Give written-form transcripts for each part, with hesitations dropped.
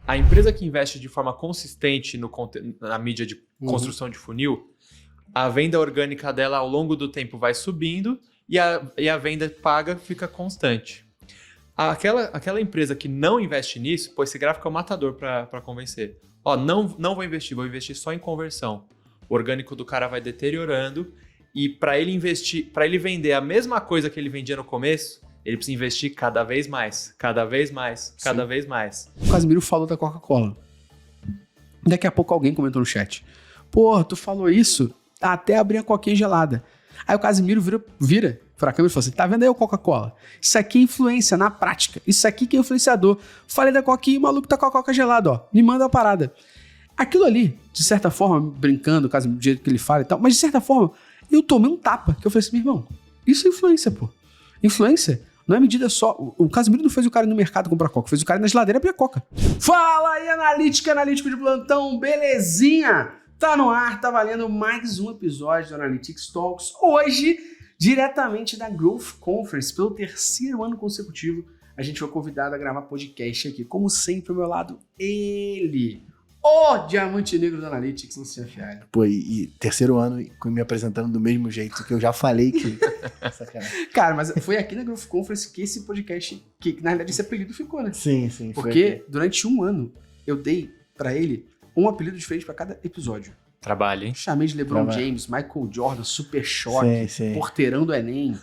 A empresa que investe de forma consistente na mídia de construção de funil, a venda orgânica dela ao longo do tempo vai subindo e a venda paga fica constante. Aquela empresa que não investe nisso, pô, esse gráfico é um matador para convencer. Ó, não vou investir só em conversão. O orgânico do cara vai deteriorando e para ele vender a mesma coisa que ele vendia no começo, ele precisa investir cada vez mais, cada vez mais, cada vez mais. O Casimiro falou da Coca-Cola. Daqui a pouco alguém comentou no chat. Pô, tu falou isso até abrir a coquinha gelada. Aí o Casimiro vira pra câmera e falou assim, tá vendo aí o Coca-Cola? Isso aqui é influência na prática. Isso aqui que é influenciador. Falei da coquinha e o maluco tá com a coca gelada, ó. Me manda a parada. Aquilo ali, de certa forma, brincando, do jeito que ele fala e tal, mas de certa forma, eu tomei um tapa. Que eu falei assim, meu irmão, isso é influência, pô. Influência não é medida só. O Casimiro não fez o cara ir no mercado comprar coca, fez o cara ir na geladeira abrir a coca. Fala aí, analítico de plantão, belezinha? Tá no ar, tá valendo mais um episódio do Analytics Talks. Hoje, diretamente da Growth Conference, pelo 3º ano consecutivo, a gente foi convidado a gravar podcast aqui. Como sempre, ao meu lado, ele, o diamante negro do Analytics, Luciano Fialho. Pô, e 3º ano me apresentando do mesmo jeito que eu já falei que... Sacanagem. Cara, mas foi aqui na Growth Conference que esse podcast, que na realidade esse apelido ficou, né? Sim. Porque durante um ano eu dei pra ele um apelido diferente pra cada episódio. Trabalho, hein? Chamei de LeBron James, Michael Jordan, Super Choque, Sim. Porteirão do Enem.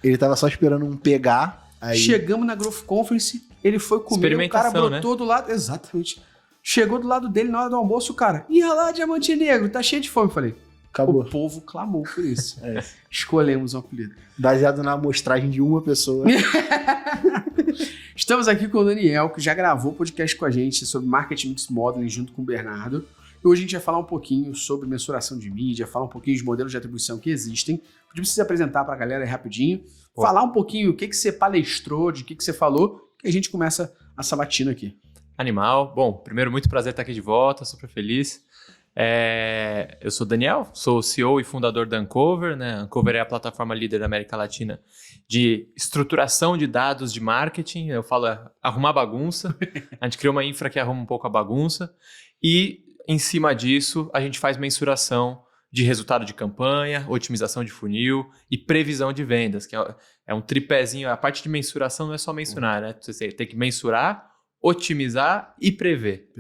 Ele tava só esperando um pegar. Aí... Chegamos na Growth Conference, ele foi comer, o cara brotou, né? Do lado... Exatamente. Chegou do lado dele na hora do almoço, o cara... Ia lá, diamante negro, tá cheio de fome. Falei, acabou. O povo clamou por isso. Escolhemos um apelido. Baseado na amostragem de uma pessoa. Estamos aqui com o Daniel, que já gravou podcast com a gente sobre Marketing Mix Modeling junto com o Bernardo. E hoje a gente vai falar um pouquinho sobre mensuração de mídia, falar um pouquinho de modelos de atribuição que existem. Podia se apresentar para a galera aí rapidinho, falar um pouquinho o que você palestrou, de que você falou, que a gente começa a sabatina aqui. Animal. Bom, primeiro, muito prazer estar aqui de volta, super feliz. Eu sou o Daniel, sou o CEO e fundador da Uncover, né? Uncover é a plataforma líder da América Latina de estruturação de dados de marketing. Eu falo arrumar bagunça. A gente criou uma infra que arruma um pouco a bagunça. E, em cima disso, a gente faz mensuração de resultado de campanha, otimização de funil e previsão de vendas, que é um tripézinho. A parte de mensuração não é só mensurar, né? Você tem que mensurar, otimizar e prever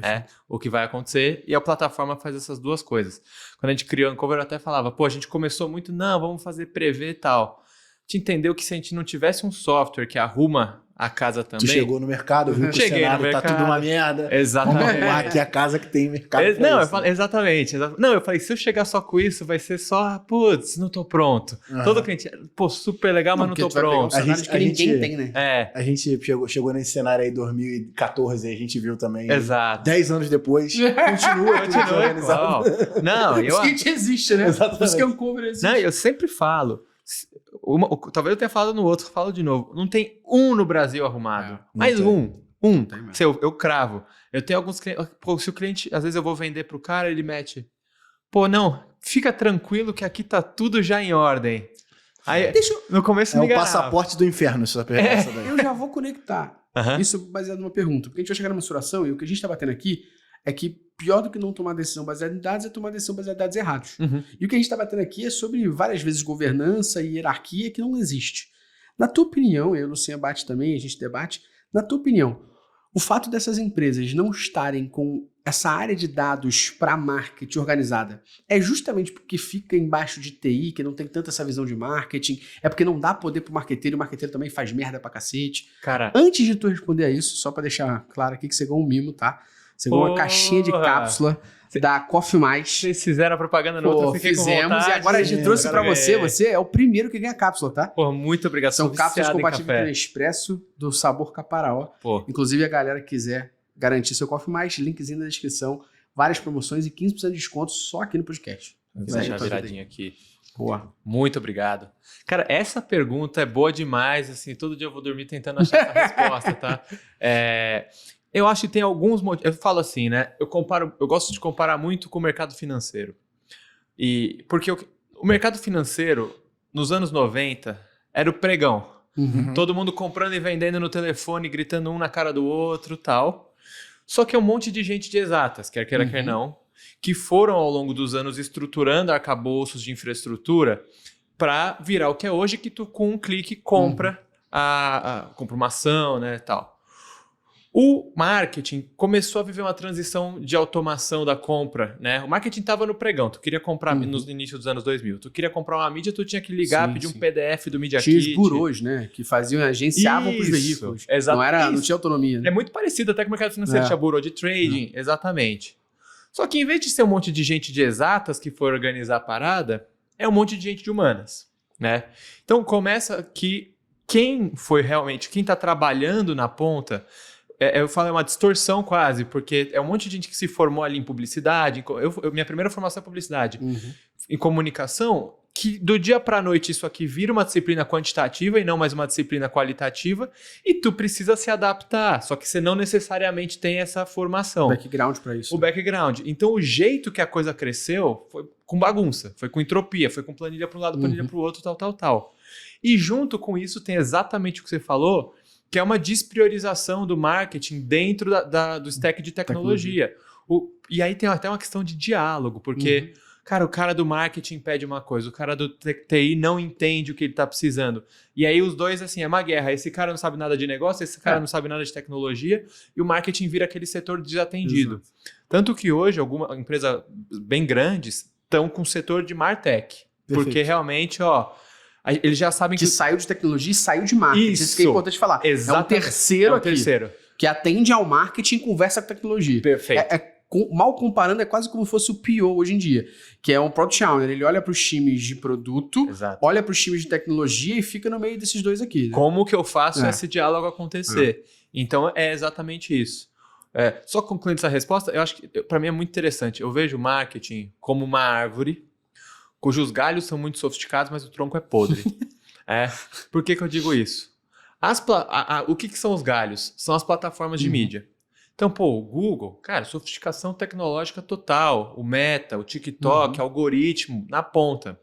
o que vai acontecer, e a plataforma faz essas duas coisas. Quando a gente criou o Uncover, eu até falava, pô, a gente começou muito, não, vamos fazer prever e tal. A gente entendeu que se a gente não tivesse um software que arruma a casa também... Tu chegou no mercado, viu que o cenário tá tudo uma merda. Exatamente. Vamos arrumar aqui a casa que tem mercado. Não, eu falei, exatamente. Não, eu falei, se eu chegar só com isso, vai ser só, putz, não tô pronto. Todo cliente, pô, super legal, mas não tô pronto. A gente tem, né? A gente chegou nesse cenário aí em 2014, a gente viu também. Exato. 10 anos depois, continua igual. Não, Por isso que a gente existe, né? Exatamente. Por isso que é um cover existe. Não, eu sempre falo... talvez eu tenha falado no outro, falo de novo. Não tem um no Brasil arrumado. Mas um. Eu cravo. Eu tenho alguns clientes... Pô, se o cliente... Às vezes eu vou vender pro cara, ele mete... Pô, não, fica tranquilo que aqui tá tudo já em ordem. Aí, no começo me enganava. É o passaporte do inferno, essa daí. Eu já vou conectar. Isso baseado numa pergunta. Porque a gente vai chegar na mensuração e o que a gente tá batendo aqui é que pior do que não tomar decisão baseada em dados é tomar decisão baseada em dados errados. E o que a gente está batendo aqui é sobre várias vezes governança e hierarquia que não existe. Na tua opinião, eu e o Luciano bate também, a gente debate, na tua opinião, o fato dessas empresas não estarem com essa área de dados para marketing organizada é justamente porque fica embaixo de TI, que não tem tanta essa visão de marketing, é porque não dá poder pro marqueteiro, e o marqueteiro também faz merda pra cacete. Cara, antes de tu responder a isso, só para deixar claro aqui que você ganhou um mimo, tá? Você ganhou uma caixinha de cápsula da Coffee Mais. Vocês fizeram a propaganda no outro, eu fiquei fizemos, com vontade. E agora a gente trouxe pra você. Você é o primeiro que ganha cápsula, tá? Pô, muito obrigado. São cápsulas compatíveis com o Expresso do sabor Caparaó. Inclusive, a galera que quiser garantir seu Coffee Mais, linkzinho na descrição. Várias promoções e 15% de desconto só aqui no podcast. Vou deixar a viradinha aqui. Boa. Muito obrigado. Cara, essa pergunta é boa demais. Assim, todo dia eu vou dormir tentando achar essa resposta, tá? Eu acho que tem alguns motivos. Eu falo assim, né? Eu gosto de comparar muito com o mercado financeiro. Porque o mercado financeiro, nos anos 90, era o pregão. Todo mundo comprando e vendendo no telefone, gritando um na cara do outro e tal. Só que é um monte de gente de exatas, quer queira, quer não, que foram ao longo dos anos estruturando arcabouços de infraestrutura para virar o que é hoje, que tu com um clique compra, compra uma ação, né, tal. O marketing começou a viver uma transição de automação da compra, né? O marketing estava no pregão, tu queria comprar no início dos anos 2000, tu queria comprar uma mídia, tu tinha que ligar, pedir um PDF do Media Tinha Kit. os burôs, né? Que faziam, agenciavam para os veículos. Exatamente. Não tinha autonomia. Né? É muito parecido até com o mercado financeiro, tinha burô de trading, exatamente. Só que em vez de ser um monte de gente de exatas que for organizar a parada, é um monte de gente de humanas, né? Então começa que quem está trabalhando na ponta, eu falo, é uma distorção quase, porque é um monte de gente que se formou ali em publicidade, minha primeira formação é publicidade, em comunicação, que do dia para a noite isso aqui vira uma disciplina quantitativa e não mais uma disciplina qualitativa, e tu precisa se adaptar, só que você não necessariamente tem essa formação. O background para isso. O background. Então o jeito que a coisa cresceu foi com bagunça, foi com entropia, foi com planilha para um lado, planilha para o outro, tal. E junto com isso tem exatamente o que você falou, que é uma despriorização do marketing dentro do stack de tecnologia. E aí tem até uma questão de diálogo, porque, cara, o cara do marketing pede uma coisa, o cara do TI não entende o que ele está precisando. E aí os dois, assim, é uma guerra. Esse cara não sabe nada de negócio, esse cara não sabe nada de tecnologia, e o marketing vira aquele setor desatendido. Exato. Tanto que hoje, algumas empresas bem grandes estão com o setor de MarTech. Perfeito. Porque realmente, eles já sabem que saiu de tecnologia e saiu de marketing. Isso que é importante falar. Exatamente. É um terceiro aqui. Que atende ao marketing e conversa com tecnologia. Perfeito. Mal comparando, é quase como se fosse o PO hoje em dia, que é um Product Owner. Ele olha para os times de produto, olha para os times de tecnologia e fica no meio desses dois aqui. Né? Como que eu faço esse diálogo acontecer? Então, é exatamente isso. Só concluindo essa resposta, eu acho que para mim é muito interessante. Eu vejo o marketing como uma árvore cujos galhos são muito sofisticados, mas o tronco é podre. Por que eu digo isso? O que são os galhos? São as plataformas de mídia. Então, o Google, cara, sofisticação tecnológica total. O Meta, o TikTok, algoritmo, na ponta.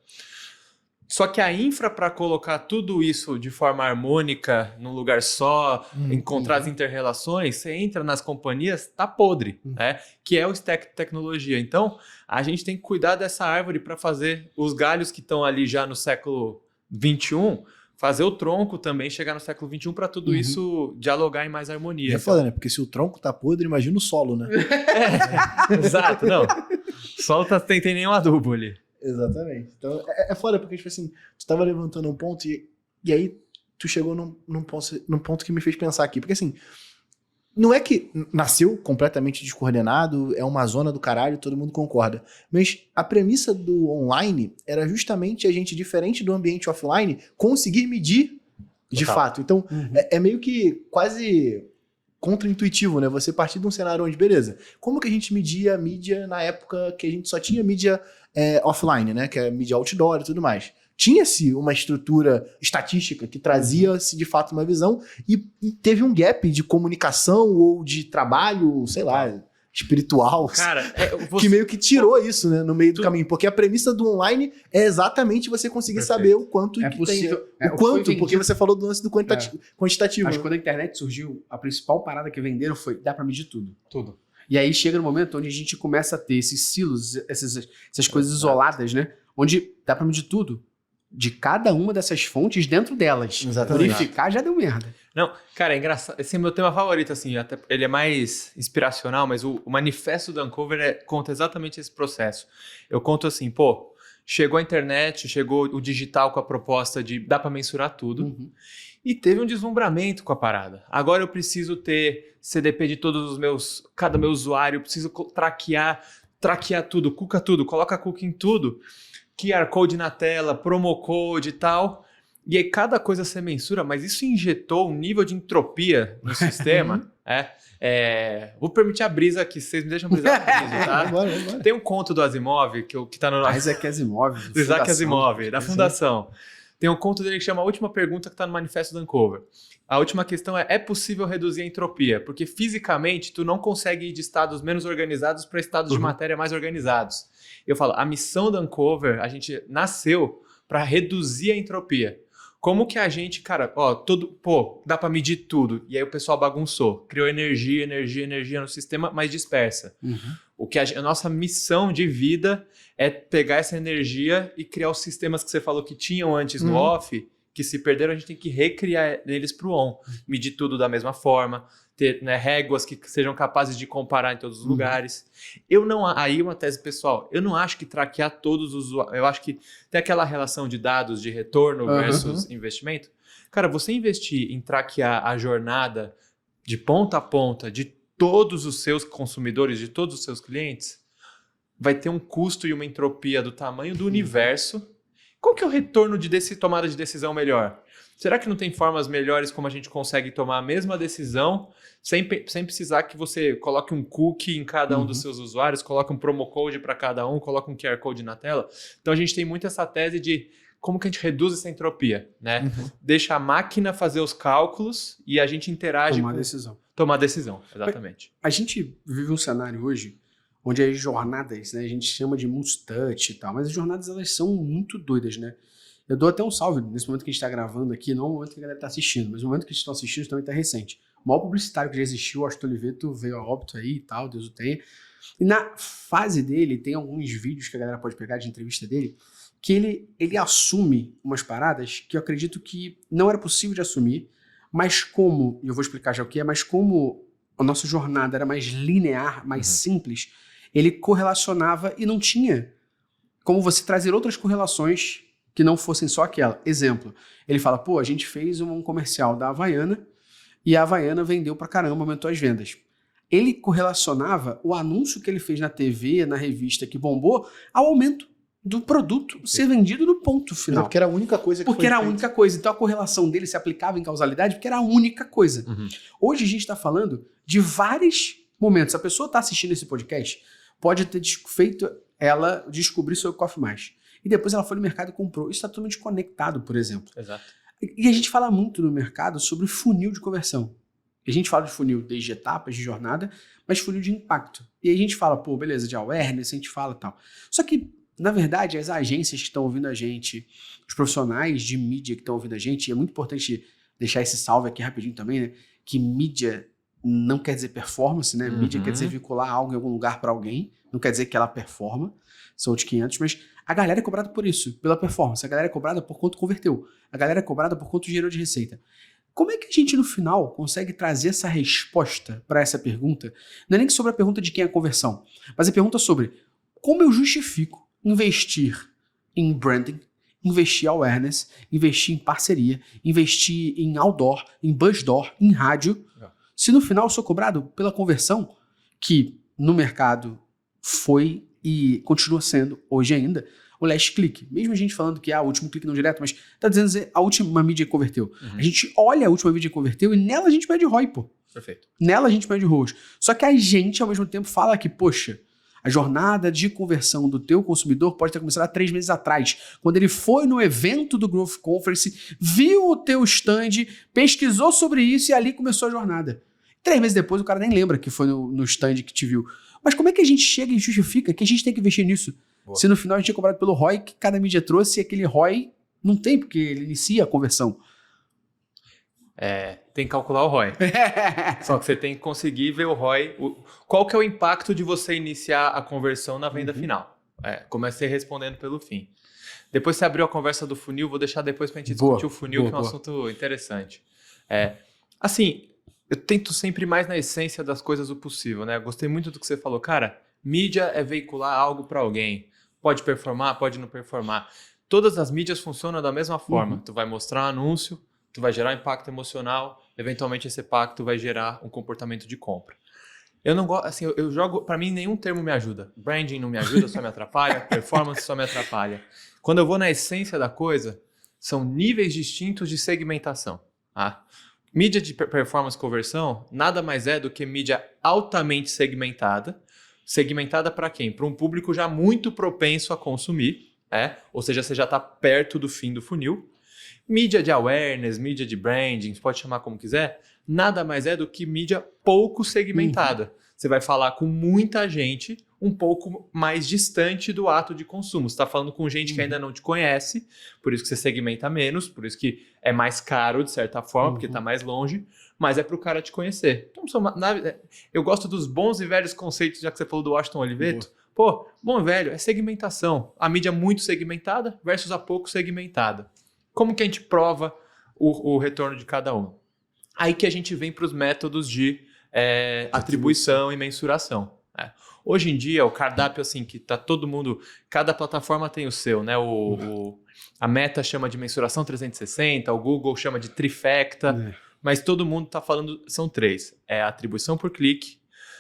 Só que a infra para colocar tudo isso de forma harmônica, num lugar só, encontrar as inter-relações, você entra nas companhias, tá podre, né? Que é o stack de tecnologia. Então, a gente tem que cuidar dessa árvore para fazer os galhos que estão ali já no século XXI, fazer o tronco também chegar no século XXI para tudo isso dialogar em mais harmonia. É foda, né? Porque se o tronco tá podre, imagina o solo, né? Exato, não. O solo tem nenhum adubo ali. Exatamente. Então, é foda, porque, tipo assim, tu tava levantando um ponto e aí tu chegou num ponto que me fez pensar aqui. Porque, assim, não é que nasceu completamente descoordenado, é uma zona do caralho, todo mundo concorda. Mas a premissa do online era justamente a gente, diferente do ambiente offline, conseguir medir de fato. Então, é meio que quase contra-intuitivo, né? Você partir de um cenário onde, beleza, como que a gente media a mídia na época que a gente só tinha mídia offline, né? Que é mídia outdoor e tudo mais. Tinha-se uma estrutura estatística que trazia-se de fato uma visão e teve um gap de comunicação ou de trabalho, sei lá, espiritual, cara, que meio que tirou isso, né, no meio do caminho. Porque a premissa do online é exatamente você conseguir saber o quanto que possível, tem. O quanto, porque você falou do lance do quantitativo. Mas quando a internet surgiu, a principal parada que venderam foi dá pra medir tudo. Tudo. E aí chega no momento onde a gente começa a ter esses silos, essas coisas isoladas, né? Onde dá pra medir tudo. De cada uma dessas fontes dentro delas. Exatamente. Purificar já deu merda. Não, cara, é engraçado. Esse é meu tema favorito, assim. Até ele é mais inspiracional, mas o manifesto do Uncover conta exatamente esse processo. Eu conto assim, chegou a internet, chegou o digital com a proposta de dá pra mensurar tudo. E teve um deslumbramento com a parada. Agora eu preciso ter CDP de cada meu usuário, eu preciso traquear tudo, cuca tudo, coloca cuca em tudo. QR Code na tela, promo code e tal. E aí cada coisa você mensura, mas isso injetou um nível de entropia no sistema. Vou permitir a brisa aqui, vocês me deixam brisar a brisa, tá? Bora. Tem um conto do Asimov, que tá no... Isaac Asimov. Do Isaac Asimov, da Fundação. Tem um conto dele que chama A Última Pergunta, que tá no Manifesto do Uncover. A última questão é possível reduzir a entropia? Porque fisicamente tu não consegue ir de estados menos organizados para estados de matéria mais organizados. Eu falo, a missão do Uncover, a gente nasceu para reduzir a entropia. Como que a gente, cara, dá pra medir tudo. E aí o pessoal bagunçou. Criou energia no sistema, mas dispersa. O que a nossa missão de vida é pegar essa energia e criar os sistemas que você falou que tinham antes no off, que se perderam, a gente tem que recriar eles pro on. Medir tudo da mesma forma, ter, né, réguas que sejam capazes de comparar em todos os lugares. Aí uma tese pessoal, eu não acho que traquear todos os usuários, eu acho que tem aquela relação de dados de retorno versus investimento. Cara, você investir em traquear a jornada de ponta a ponta de todos os seus consumidores, de todos os seus clientes, vai ter um custo e uma entropia do tamanho do universo. Qual que é o retorno de tomada de decisão melhor? Será que não tem formas melhores como a gente consegue tomar a mesma decisão sem precisar que você coloque um cookie em cada um dos seus usuários, coloque um promo code para cada um, coloque um QR Code na tela? Então a gente tem muito essa tese de como que a gente reduz essa entropia, né? Deixa a máquina fazer os cálculos e a gente interage Tomar decisão, exatamente. A gente vive um cenário hoje onde as jornadas, né, a gente chama de multitouch e tal, mas as jornadas elas são muito doidas, né? Eu dou até um salve nesse momento que a gente está gravando aqui, não no momento que a galera está assistindo, mas no momento que a gente está assistindo também está recente. O maior publicitário que já existiu, o Astor Oliveto, veio a óbito aí e tal, Deus o tenha. E na fase dele, tem alguns vídeos que a galera pode pegar de entrevista dele, que ele assume umas paradas que eu acredito que não era possível de assumir, mas como, e eu vou explicar já o que é, mas como a nossa jornada era mais linear, mais simples, ele correlacionava e não tinha como você trazer outras correlações que não fossem só aquela. Exemplo, ele fala, a gente fez um comercial da Havaiana e a Havaiana vendeu pra caramba, aumentou as vendas. Ele correlacionava o anúncio que ele fez na TV, na revista que bombou, ao aumento do produto ser vendido no ponto final. Porque era a única coisa que Porque era a única coisa. Então a correlação dele se aplicava em causalidade porque era a única coisa. Hoje a gente está falando de vários momentos. A pessoa está assistindo esse podcast, pode ter feito ela descobrir sobre Coffee Mais. E depois ela foi no mercado e comprou. Isso está totalmente conectado, por exemplo. Exato. E a gente fala muito no mercado sobre funil de conversão. A gente fala de funil desde etapas de jornada, mas funil de impacto. E aí a gente fala, beleza, de awareness, a gente fala tal. Só que, na verdade, as agências que estão ouvindo a gente, os profissionais de mídia que estão ouvindo a gente, e é muito importante deixar esse salve aqui rapidinho também, né? Que mídia não quer dizer performance, né? Mídia quer dizer vincular algo em algum lugar para alguém, não quer dizer que ela performa, são outros 500, mas a galera é cobrada por isso, pela performance. A galera é cobrada por quanto converteu. A galera é cobrada por quanto gerou de receita. Como é que a gente, no final, consegue trazer essa resposta para essa pergunta? Não é nem sobre a pergunta de quem é a conversão, mas a pergunta sobre como eu justifico investir em branding, investir em awareness, investir em parceria, investir em outdoor, em buzzdoor, em rádio, se no final eu sou cobrado pela conversão, que no mercado foi e continua sendo, hoje ainda, o last click. Mesmo a gente falando que o último clique não direto, mas tá dizendo a última mídia que converteu. A gente olha a última mídia que converteu e nela a gente mede ROI, Perfeito. Nela a gente mede ROAS. Só que a gente, ao mesmo tempo, fala que, a jornada de conversão do teu consumidor pode ter começado há 3 meses atrás, quando ele foi no evento do Growth Conference, viu o teu stand, pesquisou sobre isso e ali começou a jornada. 3 meses depois o cara nem lembra que foi no stand que te viu. Mas como é que a gente chega e justifica que a gente tem que investir nisso? Boa. Se no final a gente é cobrado pelo ROI que cada mídia trouxe e aquele ROI não tem, porque ele inicia a conversão. Tem que calcular o ROI. Só que você tem que conseguir ver o ROI. Qual que é o impacto de você iniciar a conversão na venda final? Comecei respondendo pelo fim. Depois você abriu a conversa do funil, vou deixar depois pra gente discutir o funil, que é um assunto interessante. Assim, eu tento sempre mais na essência das coisas o possível, né? Eu gostei muito do que você falou. Cara, mídia é veicular algo para alguém. Pode performar, pode não performar. Todas as mídias funcionam da mesma forma. Tu vai mostrar um anúncio, tu vai gerar impacto emocional, eventualmente esse impacto vai gerar um comportamento de compra. Eu não gosto, assim, eu jogo, para mim nenhum termo me ajuda. Branding não me ajuda, só me atrapalha. Performance só me atrapalha. Quando eu vou na essência da coisa, são níveis distintos de segmentação. Mídia de performance conversão nada mais é do que mídia altamente segmentada. Segmentada para quem? Para um público já muito propenso a consumir, ou seja, você já está perto do fim do funil. Mídia de awareness, mídia de branding, pode chamar como quiser, nada mais é do que mídia pouco segmentada. Você vai falar com muita gente, um pouco mais distante do ato de consumo. Você está falando com gente que ainda não te conhece, por isso que você segmenta menos, por isso que é mais caro, de certa forma, porque está mais longe, mas é para o cara te conhecer. Então, eu gosto dos bons e velhos conceitos, já que você falou do Washington Oliveto. Pô, bom e velho, é segmentação. A mídia muito segmentada versus a pouco segmentada. Como que a gente prova o retorno de cada um? Aí que a gente vem para os métodos de atribuição e mensuração. Hoje em dia, o cardápio, assim, que tá todo mundo... Cada plataforma tem o seu, né? A Meta chama de mensuração 360, o Google chama de trifecta, mas todo mundo tá falando... São 3. É a atribuição por clique,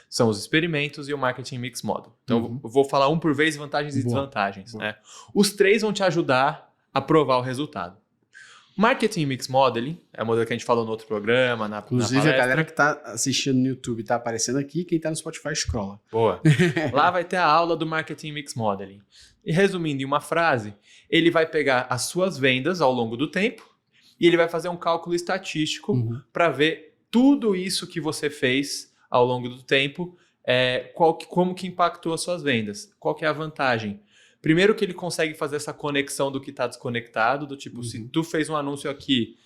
são os experimentos e o Marketing Mix Model. Então, eu vou falar um por vez, vantagens e desvantagens. Né? Os 3 vão te ajudar a provar o resultado. Marketing Mix Modeling, é o modelo que a gente falou no outro programa, Inclusive, a galera que tá assistindo no YouTube tá aparecendo aqui, quem tá no Spotify scrolla. Boa. Lá vai ter a aula do Marketing Mix Modeling. E resumindo em uma frase, ele vai pegar as suas vendas ao longo do tempo e ele vai fazer um cálculo estatístico para ver tudo isso que você fez ao longo do tempo, como que impactou as suas vendas. Qual que é a vantagem? Primeiro que ele consegue fazer essa conexão do que está desconectado, do tipo, se tu fez um anúncio aqui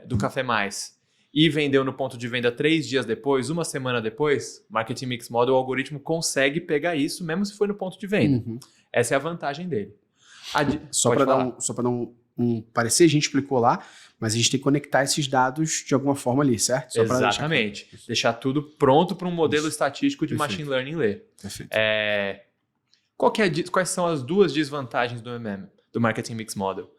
do Café Mais e vendeu no ponto de venda 3 dias depois, uma semana depois, Marketing Mix Model, o algoritmo consegue pegar isso, mesmo se foi no ponto de venda. Essa é a vantagem dele. Só para dar um parecer, a gente explicou lá, mas a gente tem que conectar esses dados de alguma forma ali, certo? Só Exatamente. Deixar tudo pronto para um modelo estatístico de Machine Learning ler. Perfeito. Quais são as 2 desvantagens do MM, do Marketing Mix Model?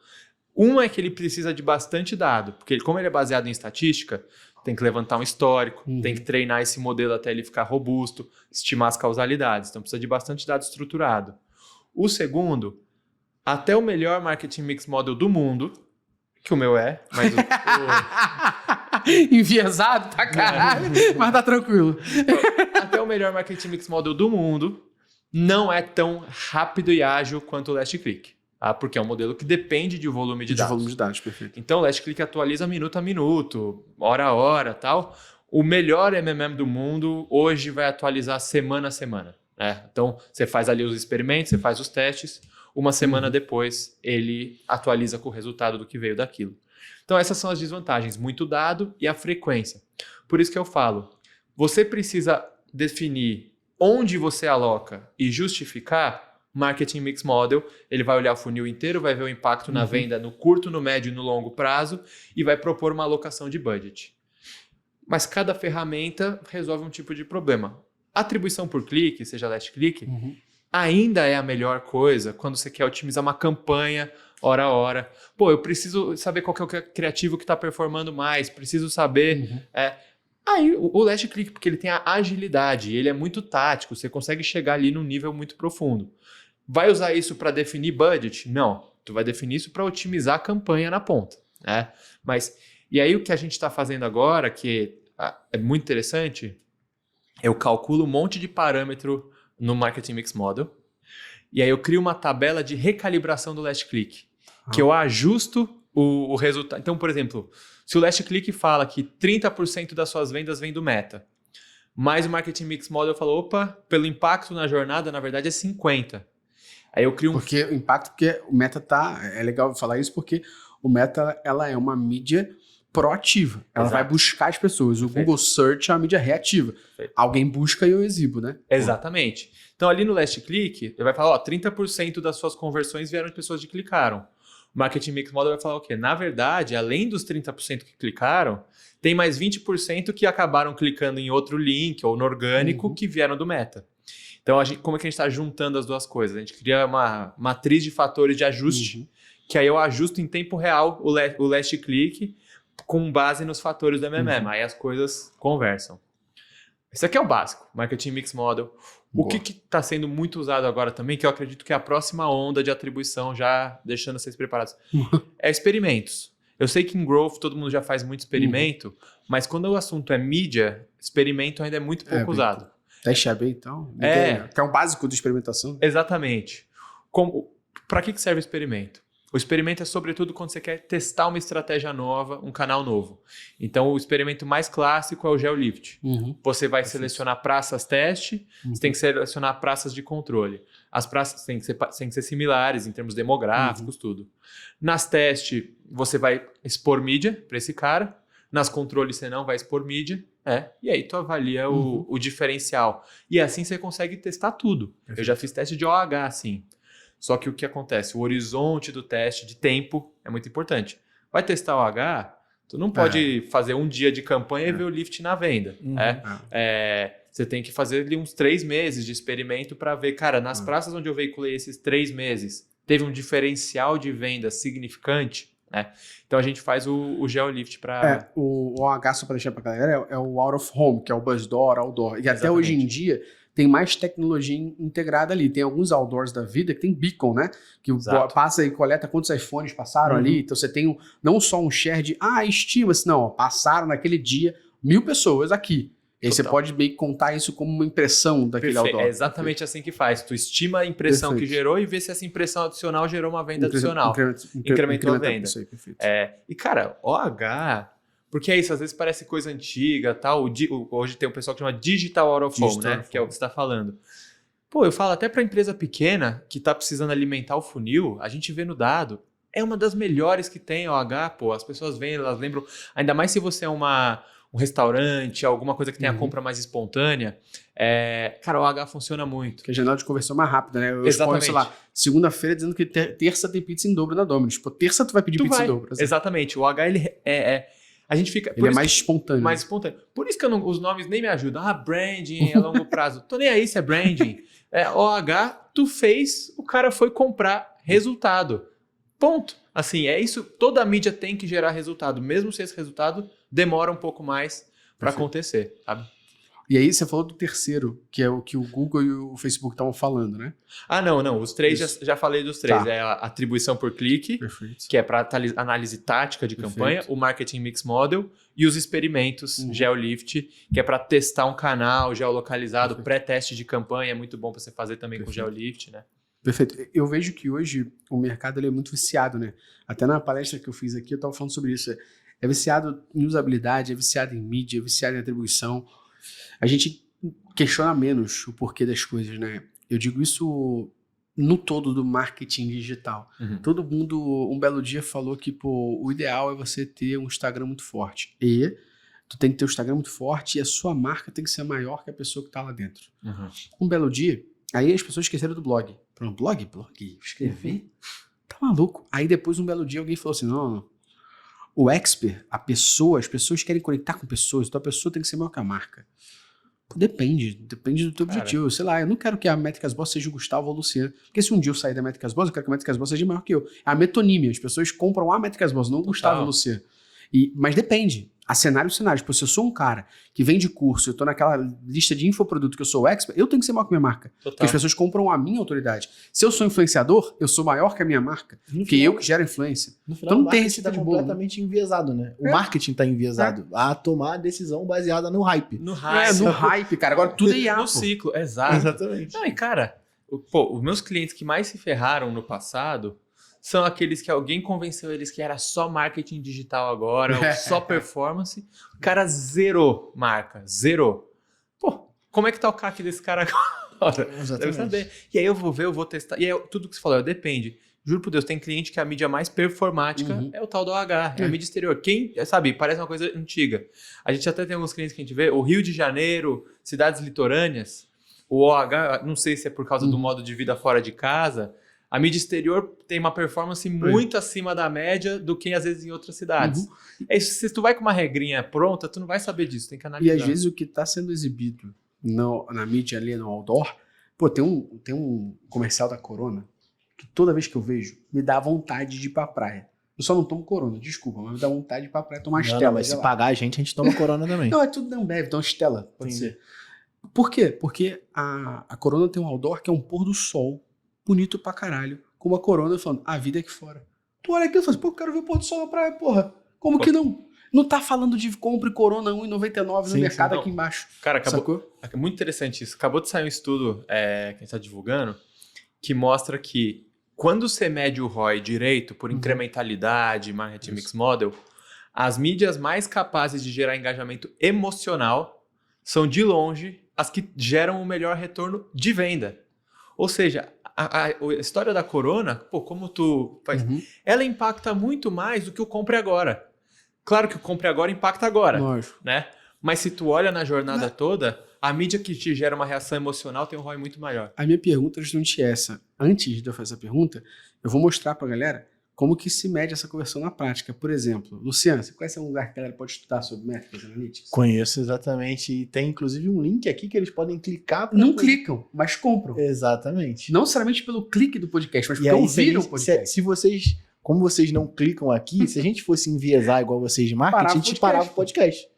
Uma é que ele precisa de bastante dado, porque como ele é baseado em estatística, tem que levantar um histórico, tem que treinar esse modelo até ele ficar robusto, estimar as causalidades, então precisa de bastante dado estruturado. O segundo, até o melhor Marketing Mix Model do mundo, que o meu mas enviesado pra caralho, mas tá tranquilo. Até o melhor Marketing Mix Model do mundo não é tão rápido e ágil quanto o Last Click. Porque é um modelo que depende de volume de dados. Volume de dados, perfeito. Então, o Last Click atualiza minuto a minuto, hora a hora, tal. O melhor MMM do mundo hoje vai atualizar semana a semana. Então, você faz ali os experimentos, você faz os testes. Uma semana depois, ele atualiza com o resultado do que veio daquilo. Então, essas são as desvantagens. Muito dado e a frequência. Por isso que eu falo, você precisa definir onde você aloca e justificar. Marketing Mix Model, ele vai olhar o funil inteiro, vai ver o impacto na venda no curto, no médio e no longo prazo e vai propor uma alocação de budget. Mas cada ferramenta resolve um tipo de problema. Atribuição por clique, seja last click, ainda é a melhor coisa quando você quer otimizar uma campanha hora a hora. Pô, eu preciso saber qual que é o criativo que está performando mais, preciso saber... Aí o last click, porque ele tem a agilidade, ele é muito tático, você consegue chegar ali num nível muito profundo. Vai usar isso para definir budget? Não. Tu vai definir isso para otimizar a campanha na ponta. E aí o que a gente está fazendo agora, que é muito interessante, eu calculo um monte de parâmetro no Marketing Mix Model e aí eu crio uma tabela de recalibração do last click, que eu ajusto o resultado. Então, por exemplo, se o last click fala que 30% das suas vendas vem do Meta, mas o Marketing Mix Model falou, opa, pelo impacto na jornada, na verdade é 50%. Aí eu crio Porque o impacto, porque o Meta é legal falar isso, porque o Meta, ela é uma mídia proativa. Ela vai buscar as pessoas. O Google Search é uma mídia reativa. Alguém busca e eu exibo, né? Exatamente. Então ali no last click, ele vai falar, 30% das suas conversões vieram de pessoas que clicaram. O Marketing Mix Model vai falar o quê? Na verdade, além dos 30% que clicaram, tem mais 20% que acabaram clicando em outro link ou no orgânico que vieram do Meta. Então, como é que a gente está juntando as duas coisas? A gente cria uma matriz de fatores de ajuste, que aí eu ajusto em tempo real o last click com base nos fatores do MMM. Aí as coisas conversam. Esse aqui é o básico, Marketing Mix Model. O que está sendo muito usado agora também, que eu acredito que é a próxima onda de atribuição, já deixando vocês preparados, é experimentos. Eu sei que em Growth todo mundo já faz muito experimento, mas quando o assunto é mídia, experimento ainda é muito pouco usado. Teste AB, então? Que é um básico de experimentação. Exatamente. Para que serve o experimento? O experimento é sobretudo quando você quer testar uma estratégia nova, um canal novo. Então, o experimento mais clássico é o GeoLift. Você vai selecionar praças teste, você tem que selecionar praças de controle. As praças têm que ser similares em termos demográficos, tudo. Nas teste, você vai expor mídia para esse cara. Nas controles, você não vai expor mídia. E aí tu avalia o diferencial. E assim você consegue testar tudo. Perfeito. Eu já fiz teste de OH, assim. Só que o que acontece? O horizonte do teste de tempo é muito importante. Vai testar o OH, tu não pode fazer um dia de campanha e ver o lift na venda. Você tem que fazer ali uns 3 meses de experimento para ver, cara, nas praças onde eu veiculei esses 3 meses, teve um diferencial de venda significante, né? Então a gente faz o GeoLift para... O OH, só para deixar para a galera, é o Out of Home, que é o Buzzdoor, Outdoor. E até Exatamente. hoje em dia tem mais tecnologia integrada ali. Tem alguns outdoors da vida que tem beacon, né? Que passa e coleta quantos iPhones passaram ali. Então você tem não só um share de, estima-se, não, passaram naquele dia 1.000 pessoas aqui. E aí você pode meio que contar isso como uma impressão daquele outdoor. É exatamente assim que faz. Tu estima a impressão que gerou e vê se essa impressão adicional gerou uma venda adicional. Incrementou a venda. Isso aí, perfeito. E cara, OH... Porque é isso, às vezes parece coisa antiga, tal. Hoje tem um pessoal que chama Digital Out of Home, né? Que é o que você está falando. Pô, eu falo até para empresa pequena que está precisando alimentar o funil, a gente vê no dado, é uma das melhores que tem OH, pô. As pessoas vêm, elas lembram, ainda mais se você é um restaurante, alguma coisa que tem a compra mais espontânea. Cara, o OH funciona muito. Porque a janela de conversão é mais rápida, né? Eu Exatamente. Sei lá, segunda-feira dizendo que terça tem pizza em dobro na Domino's. Pô, terça tu vai pedir pizza em dobro. Assim. Exatamente. O OH, ele a gente fica... Ele é mais espontâneo. Mais espontâneo. Por isso que os nomes nem me ajudam. Branding a longo prazo. Tô nem aí se é branding. OH, tu fez, o cara foi comprar resultado. Ponto. Assim, é isso. Toda a mídia tem que gerar resultado. Mesmo se esse resultado demora um pouco mais para acontecer, sabe? E aí você falou do terceiro, que é o que o Google e o Facebook estavam falando, né? Não. Os três, já falei dos três. É a atribuição por clique, que é para análise tática de campanha, o Marketing Mix Model e os experimentos GeoLift, que é para testar um canal geolocalizado, pré-teste de campanha, é muito bom para você fazer também com o GeoLift, né? Perfeito. Eu vejo que hoje o mercado ele é muito viciado, né? Até na palestra que eu fiz aqui, eu estava falando sobre isso. É viciado em usabilidade, é viciado em mídia, é viciado em atribuição. A gente questiona menos o porquê das coisas, né? Eu digo isso no todo do marketing digital. Todo mundo, um belo dia, falou que o ideal é você ter um Instagram muito forte. E tu tem que ter um Instagram muito forte e a sua marca tem que ser maior que a pessoa que está lá dentro. Um belo dia, aí as pessoas esqueceram do blog. Pronto, blog? Escrever? Tá maluco. Aí depois, um belo dia, alguém falou assim, não. O expert, as pessoas querem conectar com pessoas, então a pessoa tem que ser maior que a marca. Depende do teu objetivo. Sei lá, eu não quero que a Métricas Boss seja o Gustavo ou o Luciano. Porque se um dia eu sair da Métricas Boss, eu quero que a Métricas Boss seja maior que eu. É a metonímia. As pessoas compram a Métricas Boss, não o Gustavo ou o Luciano. Mas depende. Há cenários. Tipo, se eu sou um cara que vende curso, eu tô naquela lista de infoproduto que eu sou o expert, eu tenho que ser maior que a minha marca. Porque as pessoas compram a minha autoridade. Se eu sou influenciador, eu sou maior que a minha marca. Porque eu que gero influência. No final, então não o tem marketing receita tá de bolo. completamente enviesado, né? O marketing tá enviesado a tomar a decisão baseada no hype. No hype. No hype, cara. Agora tudo é IA, no ciclo, exato. Exatamente. Não, e cara, os meus clientes que mais se ferraram no passado são aqueles que alguém convenceu eles que era só marketing digital agora, ou só performance. O cara zerou marca, zerou. Pô, como é que tá o CAC desse cara agora? Deve saber. E aí eu vou ver, eu vou testar. E aí tudo que você falou, depende. Juro por Deus, tem cliente que a mídia mais performática é o tal do OH, é a mídia exterior. Quem, sabe, parece uma coisa antiga. A gente até tem alguns clientes que a gente vê, o Rio de Janeiro, cidades litorâneas, o OH, não sei se é por causa do modo de vida fora de casa, a mídia exterior tem uma performance muito acima da média do que às vezes em outras cidades. Se tu vai com uma regrinha pronta, tu não vai saber disso, tem que analisar. E às vezes o que está sendo exibido na mídia ali, no outdoor, tem um comercial da Corona que toda vez que eu vejo, me dá vontade de ir pra praia. Eu só não tomo Corona, desculpa, mas me dá vontade de ir pra praia tomar Stella. Mas se pagar a gente toma Corona também. Não, é tudo não bebe, então Stella, pode ser. Por quê? Porque a Corona tem um outdoor que é um pôr do sol bonito pra caralho, com uma Corona falando, a vida é aqui fora. Tu olha aqui e fala assim, eu quero ver o pôr do sol na praia, porra. Como que não? Não tá falando de compre Corona 1,99 no mercado aqui embaixo. Cara, é muito interessante isso. Acabou de sair um estudo que a gente tá divulgando, que mostra que quando você mede o ROI direito, por incrementalidade, marketing mix model, as mídias mais capazes de gerar engajamento emocional são, de longe, as que geram o melhor retorno de venda. Ou seja, a história da Corona, pô, como tu faz, ela impacta muito mais do que o compre agora. Claro que o compre agora impacta agora, Lógico. né? Mas se tu olha na jornada toda, a mídia que te gera uma reação emocional tem um ROI muito maior. A minha pergunta é justamente essa. Antes de eu fazer essa pergunta, eu vou mostrar pra galera como que se mede essa conversão na prática. Por exemplo, Luciano, você conhece algum lugar que a galera pode estudar sobre métricas analíticas? Conheço exatamente. E tem inclusive um link aqui que eles podem clicar. Não clicam, mas compram. Exatamente. Não necessariamente pelo clique do podcast, mas E porque aí, ouviram o podcast. se vocês, como vocês não clicam aqui, se a gente fosse enviesar igual vocês de marketing, a gente parava o podcast.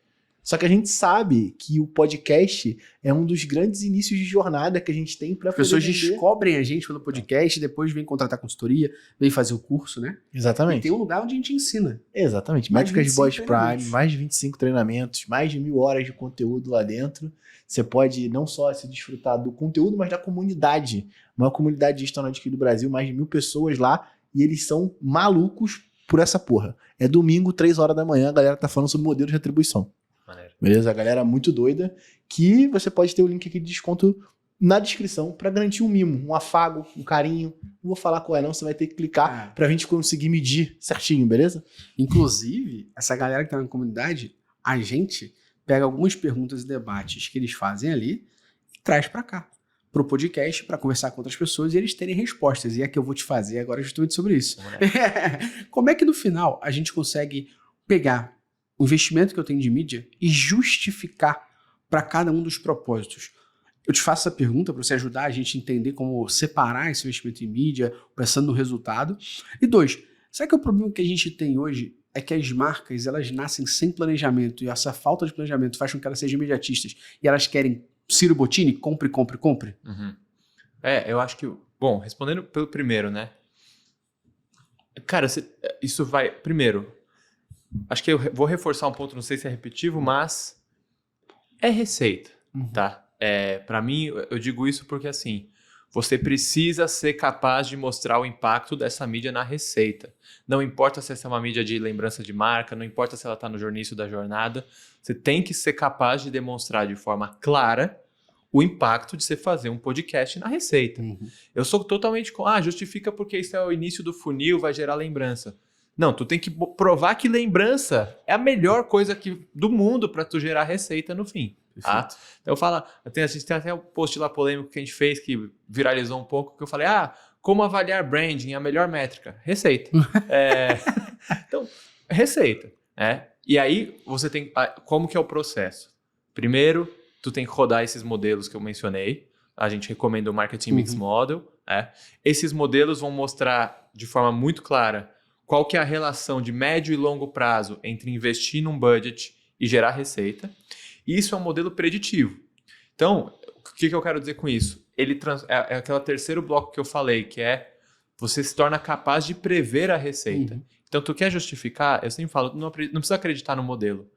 Só que a gente sabe que o podcast é um dos grandes inícios de jornada que a gente tem para As pessoas descobrem a gente pelo podcast, depois vem contratar consultoria, vem fazer o curso, né? E Exatamente. tem um lugar onde a gente ensina. Exatamente. Mais de Métricas de Boss 25 Prime, treinamentos. mais de 25 treinamentos, mais de 1.000 horas de conteúdo lá dentro. Você pode não só se desfrutar do conteúdo, mas da comunidade. Uma comunidade de gestão aqui do Brasil, mais de 1.000 pessoas lá, e eles são malucos por essa porra. É domingo, 3 horas da manhã, a galera tá falando sobre modelo de retribuição. Maneiro. Beleza? A galera muito doida, que você pode ter o link aqui de desconto na descrição para garantir um mimo, um afago, um carinho. Não vou falar qual é não, você vai ter que clicar pra gente conseguir medir certinho, beleza? Inclusive, essa galera que tá na comunidade, a gente pega algumas perguntas e debates que eles fazem ali e traz pra cá, pro podcast, pra conversar com outras pessoas e eles terem respostas. E é que eu vou te fazer agora justamente sobre isso. Como é que no final a gente consegue pegar o investimento que eu tenho de mídia e justificar para cada um dos propósitos? Eu te faço essa pergunta para você ajudar a gente a entender como separar esse investimento em mídia, pensando no resultado. E 2, será que o problema que a gente tem hoje é que as marcas elas nascem sem planejamento e essa falta de planejamento faz com que elas sejam imediatistas e elas querem Ciro Bottini, compre, compre, compre? Eu acho que... Bom, respondendo pelo primeiro, né? Cara, isso vai... Primeiro, acho que eu vou reforçar um ponto, não sei se é repetitivo, mas é receita, tá? Para mim, eu digo isso porque, assim, você precisa ser capaz de mostrar o impacto dessa mídia na receita. Não importa se essa é uma mídia de lembrança de marca, não importa se ela está no início da jornada, você tem que ser capaz de demonstrar de forma clara o impacto de você fazer um podcast na receita. Eu sou totalmente justifica porque isso é o início do funil, vai gerar lembrança. Não, tu tem que provar que lembrança é a melhor coisa do mundo para tu gerar receita no fim. Tá? Então eu falo, a gente tem até um post lá polêmico que a gente fez que viralizou um pouco, que eu falei, como avaliar branding, a melhor métrica? Receita. Então, receita. E aí você tem, como que é o processo? Primeiro, tu tem que rodar esses modelos que eu mencionei. A gente recomenda o Marketing Mix Model. Esses modelos vão mostrar de forma muito clara qual que é a relação de médio e longo prazo entre investir num budget e gerar receita. E isso é um modelo preditivo. Então, o que eu quero dizer com isso? É aquele terceiro bloco que eu falei, que é você se torna capaz de prever a receita. Então, tu quer justificar, eu sempre falo, não precisa acreditar no modelo.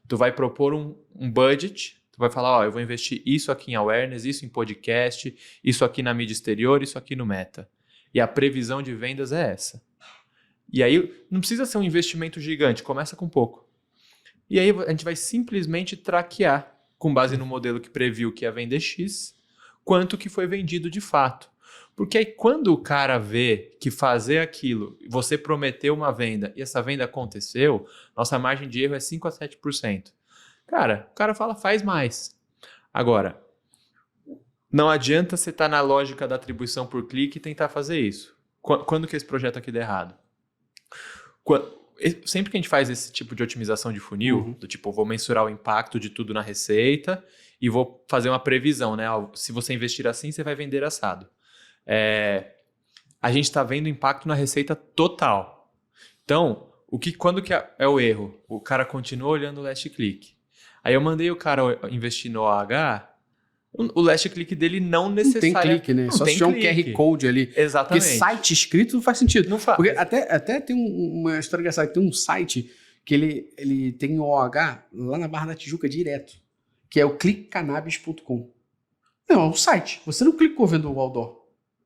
Tu vai propor um budget, tu vai falar, eu vou investir isso aqui em awareness, isso em podcast, isso aqui na mídia exterior, isso aqui no meta. E a previsão de vendas é essa. E aí, não precisa ser um investimento gigante, começa com pouco. E aí, a gente vai simplesmente traquear, com base no modelo que previu que ia vender X, quanto que foi vendido de fato. Porque aí, quando o cara vê que fazer aquilo, você prometeu uma venda e essa venda aconteceu, nossa margem de erro é 5 a 7%. Cara, o cara fala, faz mais. Agora, não adianta você estar na lógica da atribuição por clique e tentar fazer isso. Quando que esse projeto aqui der errado? Sempre que a gente faz esse tipo de otimização de funil, do tipo, eu vou mensurar o impacto de tudo na receita e vou fazer uma previsão, né? Se você investir assim, você vai vender assado. A gente está vendo impacto na receita total. Então, quando que é o erro? O cara continua olhando o last click. Aí eu mandei o cara investir no OH, o last click dele não necessariamente... Não tem clique, né? Só se tiver um QR Code ali. Exatamente. Porque site escrito não faz sentido. Não faz. Porque até tem uma história engraçada. Tem um site que ele tem o OH lá na Barra da Tijuca direto, que é o clickcannabis.com. Não, é um site. Você não clicou vendo o outdoor.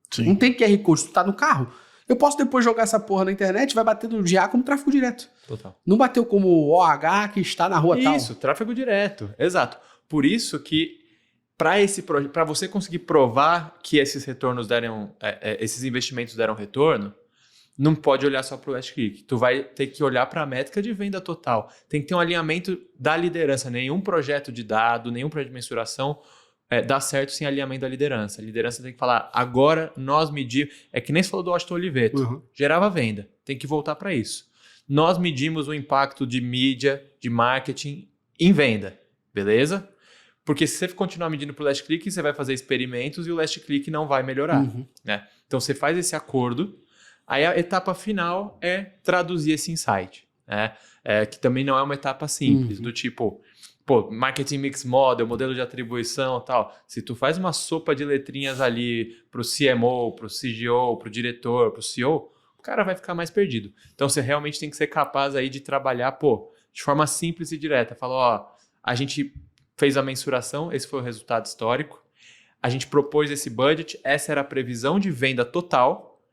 Sim. Não tem QR Code. Tu tá no carro Eu posso depois jogar essa porra na internet, vai bater no GA como tráfego direto. Total. Não bateu como OH que está na rua tal. Isso, tráfego direto. Exato. Por isso que para você conseguir provar que esses retornos esses investimentos deram retorno, não pode olhar só para o last click. Tu vai ter que olhar para a métrica de venda total. Tem que ter um alinhamento da liderança. Nenhum projeto de dado, nenhum projeto de mensuração dá certo sem alinhamento da liderança. A liderança tem que falar, agora nós medimos... É que nem você falou do Washington Oliveto. Gerava venda. Tem que voltar para isso. Nós medimos o impacto de mídia, de marketing em venda. Beleza? Porque se você continuar medindo para o last click, você vai fazer experimentos e o last click não vai melhorar. Né? Então você faz esse acordo. Aí a etapa final é traduzir esse insight. Né? Que também não é uma etapa simples. Do tipo... Pô, marketing mix model, modelo de atribuição e tal. Se tu faz uma sopa de letrinhas ali pro CMO, pro CGO, pro diretor, pro CEO, o cara vai ficar mais perdido. Então você realmente tem que ser capaz aí de trabalhar, de forma simples e direta. Fala, a gente fez a mensuração, esse foi o resultado histórico. A gente propôs esse budget, essa era a previsão de venda total.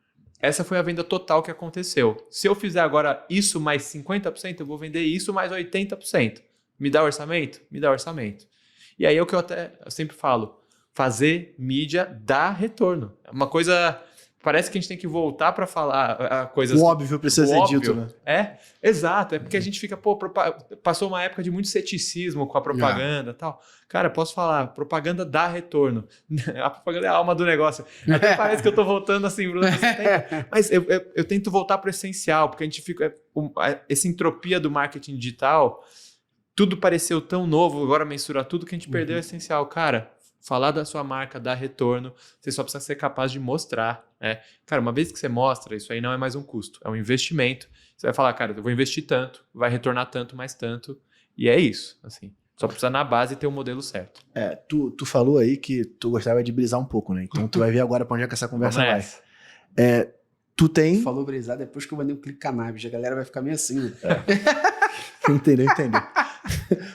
Essa foi a venda total que aconteceu. Se eu fizer agora isso mais 50%, eu vou vender isso mais 80%. Me dá orçamento? Me dá orçamento. E aí é o que eu sempre falo. Fazer mídia dá retorno. É uma coisa... Parece que a gente tem que voltar para falar coisas... O óbvio precisa ser dito, né? Exato. É porque a gente fica... passou uma época de muito ceticismo com a propaganda e tal. Cara, posso falar, propaganda dá retorno. A propaganda é a alma do negócio. Até parece que eu tô voltando assim... Mas eu tento voltar para o essencial, porque a gente fica... Essa entropia do marketing digital... Tudo pareceu tão novo, agora mensurar tudo que a gente perdeu o essencial. Cara, falar da sua marca, dar retorno, você só precisa ser capaz de mostrar. Né? Cara, uma vez que você mostra, isso aí não é mais um custo, é um investimento. Você vai falar, cara, eu vou investir tanto, vai retornar tanto, mais tanto. E é isso, assim. Só precisa na base ter o modelo certo. Tu falou aí que tu gostava de brisar um pouco, né? Então tu vai ver agora pra onde é que essa conversa vai. Tu tem... Tu falou brisar depois que eu mandei um clique cannabis, a galera vai ficar meio assim. Né? Entendeu.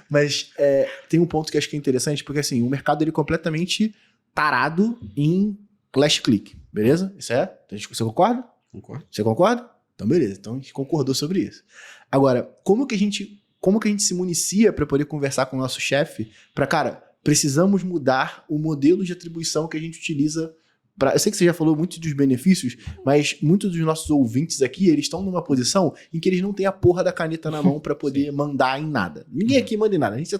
Mas tem um ponto que acho que é interessante, porque assim, o mercado ele é completamente tarado em last click, beleza? Isso você concorda? Concordo. Você concorda? Então beleza, então a gente concordou sobre isso. Agora, como que a gente se municia para poder conversar com o nosso chefe cara, precisamos mudar o modelo de atribuição que a gente utiliza. Eu sei que você já falou muito dos benefícios, mas muitos dos nossos ouvintes aqui, eles estão numa posição em que eles não têm a porra da caneta na mão para poder mandar em nada. Ninguém aqui manda em nada. A gente é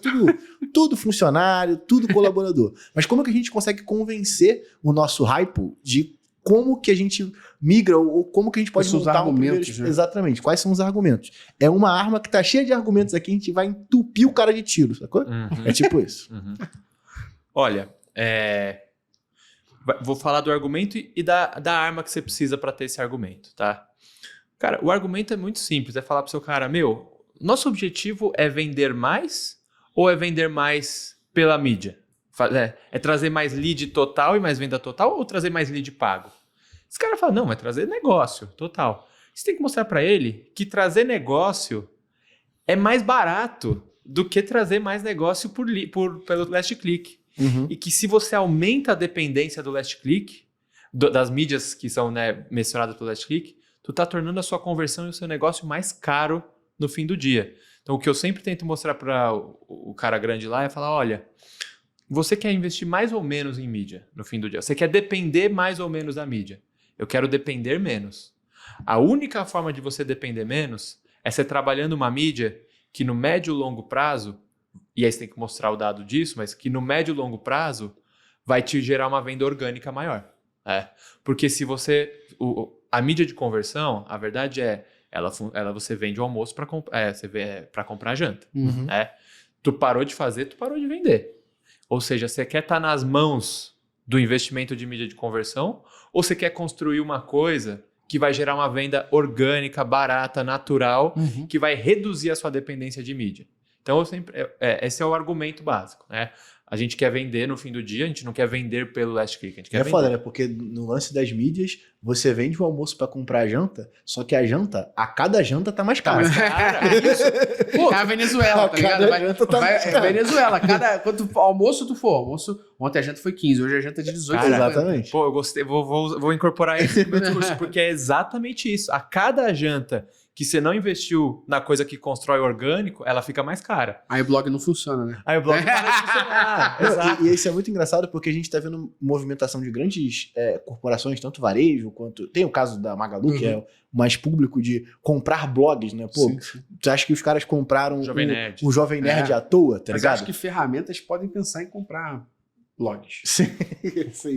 tudo funcionário, tudo colaborador. Mas como que a gente consegue convencer o nosso hype de como que a gente migra ou como que a gente pode montar um primeiro... Né? Exatamente. Quais são os argumentos? É uma arma que tá cheia de argumentos aqui, a gente vai entupir o cara de tiro, sacou? É tipo isso. Olha, vou falar do argumento e da arma que você precisa para ter esse argumento, tá? Cara, o argumento é muito simples. É falar pro seu cara, nosso objetivo é vender mais ou é vender mais pela mídia? É trazer mais lead total e mais venda total ou trazer mais lead pago? Esse cara fala, não, é trazer negócio total. Você tem que mostrar para ele que trazer negócio é mais barato do que trazer mais negócio pelo last click. E que se você aumenta a dependência do last click, das mídias que são mencionadas pelo last click, tu tá tornando a sua conversão e o seu negócio mais caro no fim do dia. Então o que eu sempre tento mostrar para o cara grande lá é falar, olha, você quer investir mais ou menos em mídia no fim do dia? Você quer depender mais ou menos da mídia? Eu quero depender menos. A única forma de você depender menos é você trabalhando uma mídia que no médio e longo prazo, e aí você tem que mostrar o dado disso, mas que no médio e longo prazo vai te gerar uma venda orgânica maior. Porque se você... A mídia de conversão, a verdade você vende o almoço para comprar janta. Tu parou de fazer, tu parou de vender. Ou seja, você quer estar nas mãos do investimento de mídia de conversão ou você quer construir uma coisa que vai gerar uma venda orgânica, barata, natural, que vai reduzir a sua dependência de mídia. Então, esse é o argumento básico, né? A gente quer vender no fim do dia, a gente não quer vender pelo last click. A gente quer vender. Foda, né? Porque no lance das mídias, você vende o almoço pra comprar a janta, só que a cada janta tá mais cara. Pô, é a Venezuela, tá ligado? Janta tá mais cara. Venezuela, quanto almoço tu for, almoço Ontem a janta foi 15, hoje a janta é de 18. Cara, exatamente. Pô, eu gostei, vou incorporar isso no meu discurso, porque é exatamente isso. A cada janta que você não investiu na coisa que constrói orgânico, ela fica mais cara. Aí o blog não funciona, né? Aí o blog para de funcionar. Não, Exato. e isso é muito engraçado porque a gente tá vendo movimentação de grandes corporações, tanto varejo quanto. Tem o caso da Magalu, que é o mais público, de comprar blogs, né? Pô, Sim, sim. tu acha que os caras compraram Jovem Nerd. o Jovem Nerd à toa, tá Mas eu ligado? acho que ferramentas podem pensar em comprar blogs. Sim.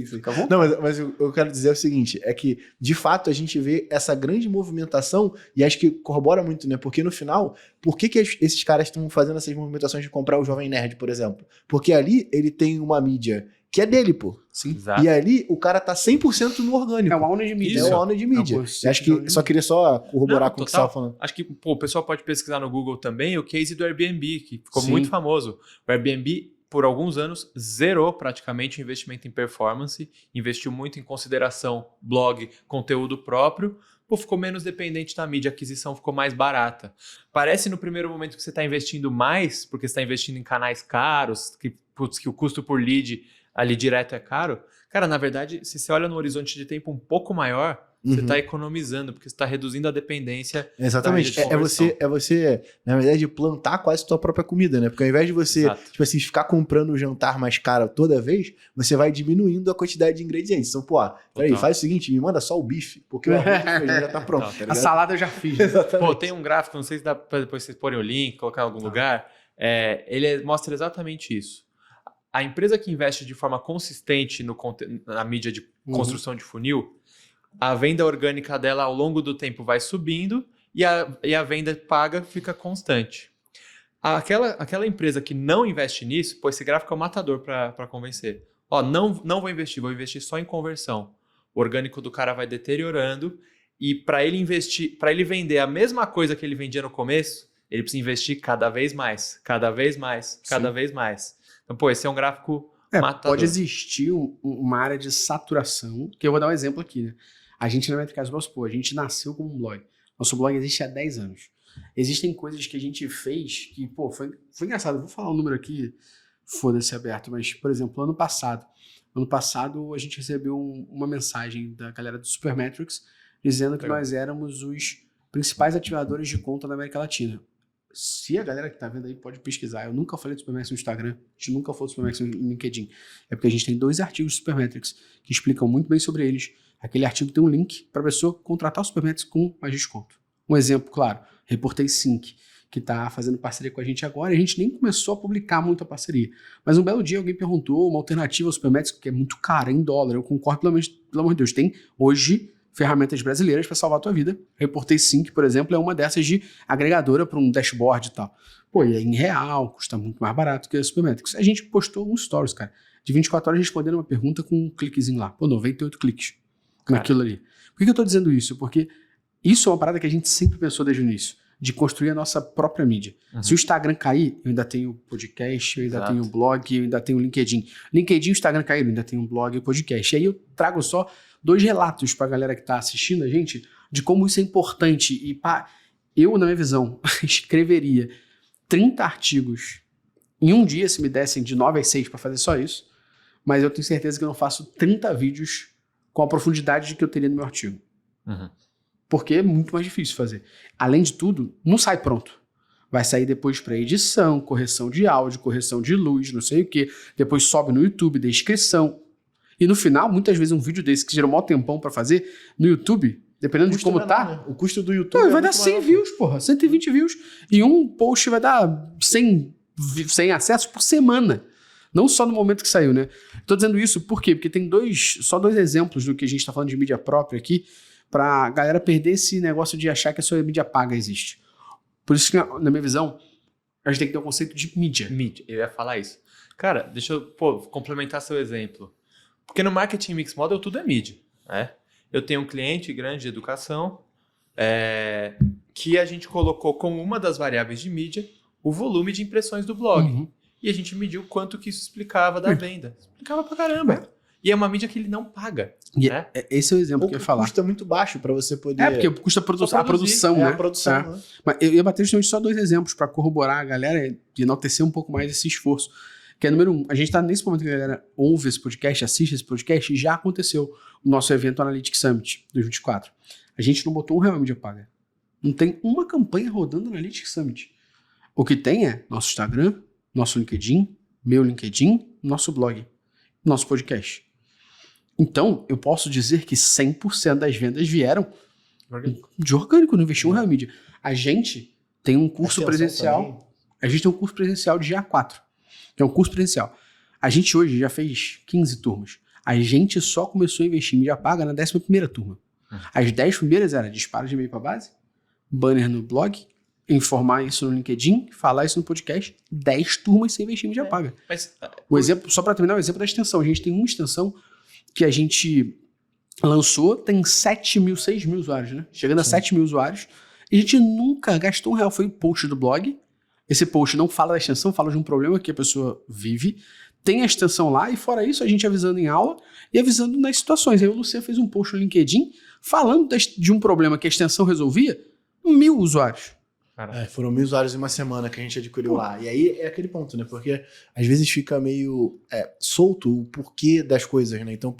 Fica bom? Não, mas eu quero dizer o seguinte, é que, de fato, a gente vê essa grande movimentação e acho que corrobora muito, né? Porque no final, por que esses caras estão fazendo essas movimentações de comprar o Jovem Nerd, por exemplo? Porque ali ele tem uma mídia que é dele, pô. Sim. Exato. E ali o cara tá 100% no orgânico. É o owner de mídia. É o owner de mídia. É o conceito Acho de que owner de só queria só corroborar Não, com o que você total. estava falando. Acho que pô, o pessoal pode pesquisar no Google também o case do Airbnb, que ficou Sim. muito famoso. O Airbnb, por alguns anos, zerou praticamente o investimento em performance, investiu muito em consideração blog, conteúdo próprio, pô, ficou menos dependente da mídia, a aquisição ficou mais barata. Parece no primeiro momento que você está investindo mais, porque você está investindo em canais caros, que o custo por lead ali direto é caro. Cara, na verdade, se você olha no horizonte de tempo um pouco maior, você está economizando, porque você está reduzindo a dependência. Exatamente. da rede de É você, na verdade, plantar quase tua própria comida, né? Porque ao invés de você, Exato. tipo assim, ficar comprando o jantar mais caro toda vez, você vai diminuindo a quantidade de ingredientes. Então, pô, peraí, Total. faz o seguinte, me manda só o bife, porque o arroz e o feijão já tá pronto, Total. tá A ligado? salada eu já fiz. Pô, tem um gráfico, não sei se dá pra depois vocês porem o link, colocar em algum lugar. Ele mostra exatamente isso. A empresa que investe de forma consistente na mídia de construção de funil, a venda orgânica dela ao longo do tempo vai subindo e a venda paga fica constante. Aquela empresa que não investe nisso, pô, esse gráfico é um matador para convencer. Ó, não vou investir só em conversão. O orgânico do cara vai deteriorando e para ele investir, para ele vender a mesma coisa que ele vendia no começo, ele precisa investir cada vez mais, cada vez mais, cada vez mais. Então, pô, esse é um gráfico matador. Pode existir uma área de saturação, que eu vou dar um exemplo aqui, né? A gente na Metricast, vamos supor, a gente nasceu como um blog. Nosso blog existe há 10 anos. Existem coisas que a gente fez que, pô, foi engraçado. Eu vou falar um número aqui, foda-se aberto, mas, por exemplo, ano passado a gente recebeu uma mensagem da galera do Supermetrics dizendo que nós éramos os principais ativadores de conta da América Latina. Se a galera que tá vendo aí pode pesquisar, eu nunca falei do Supermetrics no Instagram, a gente nunca falou do Supermetrics no LinkedIn. É porque a gente tem 2 artigos do Supermetrics que explicam muito bem sobre eles. Aquele artigo tem um link para a pessoa contratar o Supermetrics com mais desconto. Um exemplo, claro, Reportei Sync, que está fazendo parceria com a gente agora, e a gente nem começou a publicar muito a parceria. Mas um belo dia alguém perguntou uma alternativa ao Supermetrics, que é muito cara em dólar. Eu concordo, pelo amor de Deus. Tem hoje ferramentas brasileiras para salvar a tua vida. Reportei Sync, por exemplo, é uma dessas de agregadora para um dashboard e tal. Pô, e é em real, custa muito mais barato que a Supermetrics. A gente postou um stories, cara, de 24 horas respondendo uma pergunta com um cliquezinho lá. Pô, 98 cliques naquilo ali. Por que eu tô dizendo isso? Porque isso é uma parada que a gente sempre pensou desde o início, de construir a nossa própria mídia. Se o Instagram cair, eu ainda tenho podcast, eu ainda tenho blog, eu ainda tenho LinkedIn. LinkedIn e o Instagram caíram, eu ainda tenho blog e podcast. E aí eu trago só 2 relatos pra galera que tá assistindo a gente de como isso é importante. E eu, na minha visão, escreveria 30 artigos em um dia, se me dessem de 9 às 6 pra fazer só isso, mas eu tenho certeza que eu não faço 30 vídeos com a profundidade que eu teria no meu artigo. Porque é muito mais difícil fazer. Além de tudo, não sai pronto. Vai sair depois para edição, correção de áudio, correção de luz, não sei o quê. Depois sobe no YouTube, descrição. E no final, muitas vezes um vídeo desse que gerou mó tempão para fazer, no YouTube, dependendo de como tá... Né? O custo do YouTube vai dar 100 views, porra. 120 views. E um post vai dar 100 acessos por semana. Não só no momento que saiu, né? Tô dizendo isso por quê? Porque tem só dois exemplos do que a gente tá falando de mídia própria aqui, pra galera perder esse negócio de achar que a sua mídia paga existe. Por isso que, na minha visão, a gente tem que ter um conceito de mídia. Mídia, eu ia falar isso. Cara, deixa eu complementar seu exemplo. Porque no Marketing Mix Model tudo é mídia, né? Eu tenho um cliente grande de educação que a gente colocou como uma das variáveis de mídia o volume de impressões do blog. E a gente mediu quanto que isso explicava da venda. Explicava pra caramba. E é uma mídia que ele não paga. Né? Esse é o exemplo que eu ia falar. Custa muito baixo para você poder... porque custa a produção, né? A produção, né? Mas eu ia bater justamente só 2 exemplos para corroborar a galera e enaltecer um pouco mais esse esforço. que é número 1. A gente tá nesse momento que a galera ouve esse podcast, assiste esse podcast, e já aconteceu o nosso evento Analytics Summit 2024. A gente não botou R$1 em mídia paga. Não tem uma campanha rodando no Analytics Summit. O que tem é nosso Instagram, nosso LinkedIn, meu LinkedIn, nosso blog, nosso podcast. Então, eu posso dizer que 100% das vendas vieram de orgânico, não investiu em mídia. A gente tem um curso presencial. A gente tem um curso presencial de GA4, que é um curso presencial. A gente hoje já fez 15 turmas. A gente só começou a investir em mídia paga na 11ª turma. As 10 primeiras eram disparo de e-mail para base, banner no blog, informar isso no LinkedIn, falar isso no podcast, 10 turmas sem investir em mídia paga. Mas, o exemplo, só para terminar, o exemplo da extensão. A gente tem uma extensão que a gente lançou, tem 6 mil usuários, né? Chegando a 7 mil usuários. E a gente nunca gastou R$1. Foi o post do blog. Esse post não fala da extensão, fala de um problema que a pessoa vive. Tem a extensão lá, e fora isso, a gente avisando em aula e avisando nas situações. Aí o Luciano fez um post no LinkedIn falando de um problema que a extensão resolvia, 1.000 usuários. Foram 1.000 usuários em uma semana que a gente adquiriu lá. E aí é aquele ponto, né? Porque às vezes fica meio solto o porquê das coisas, né? Então,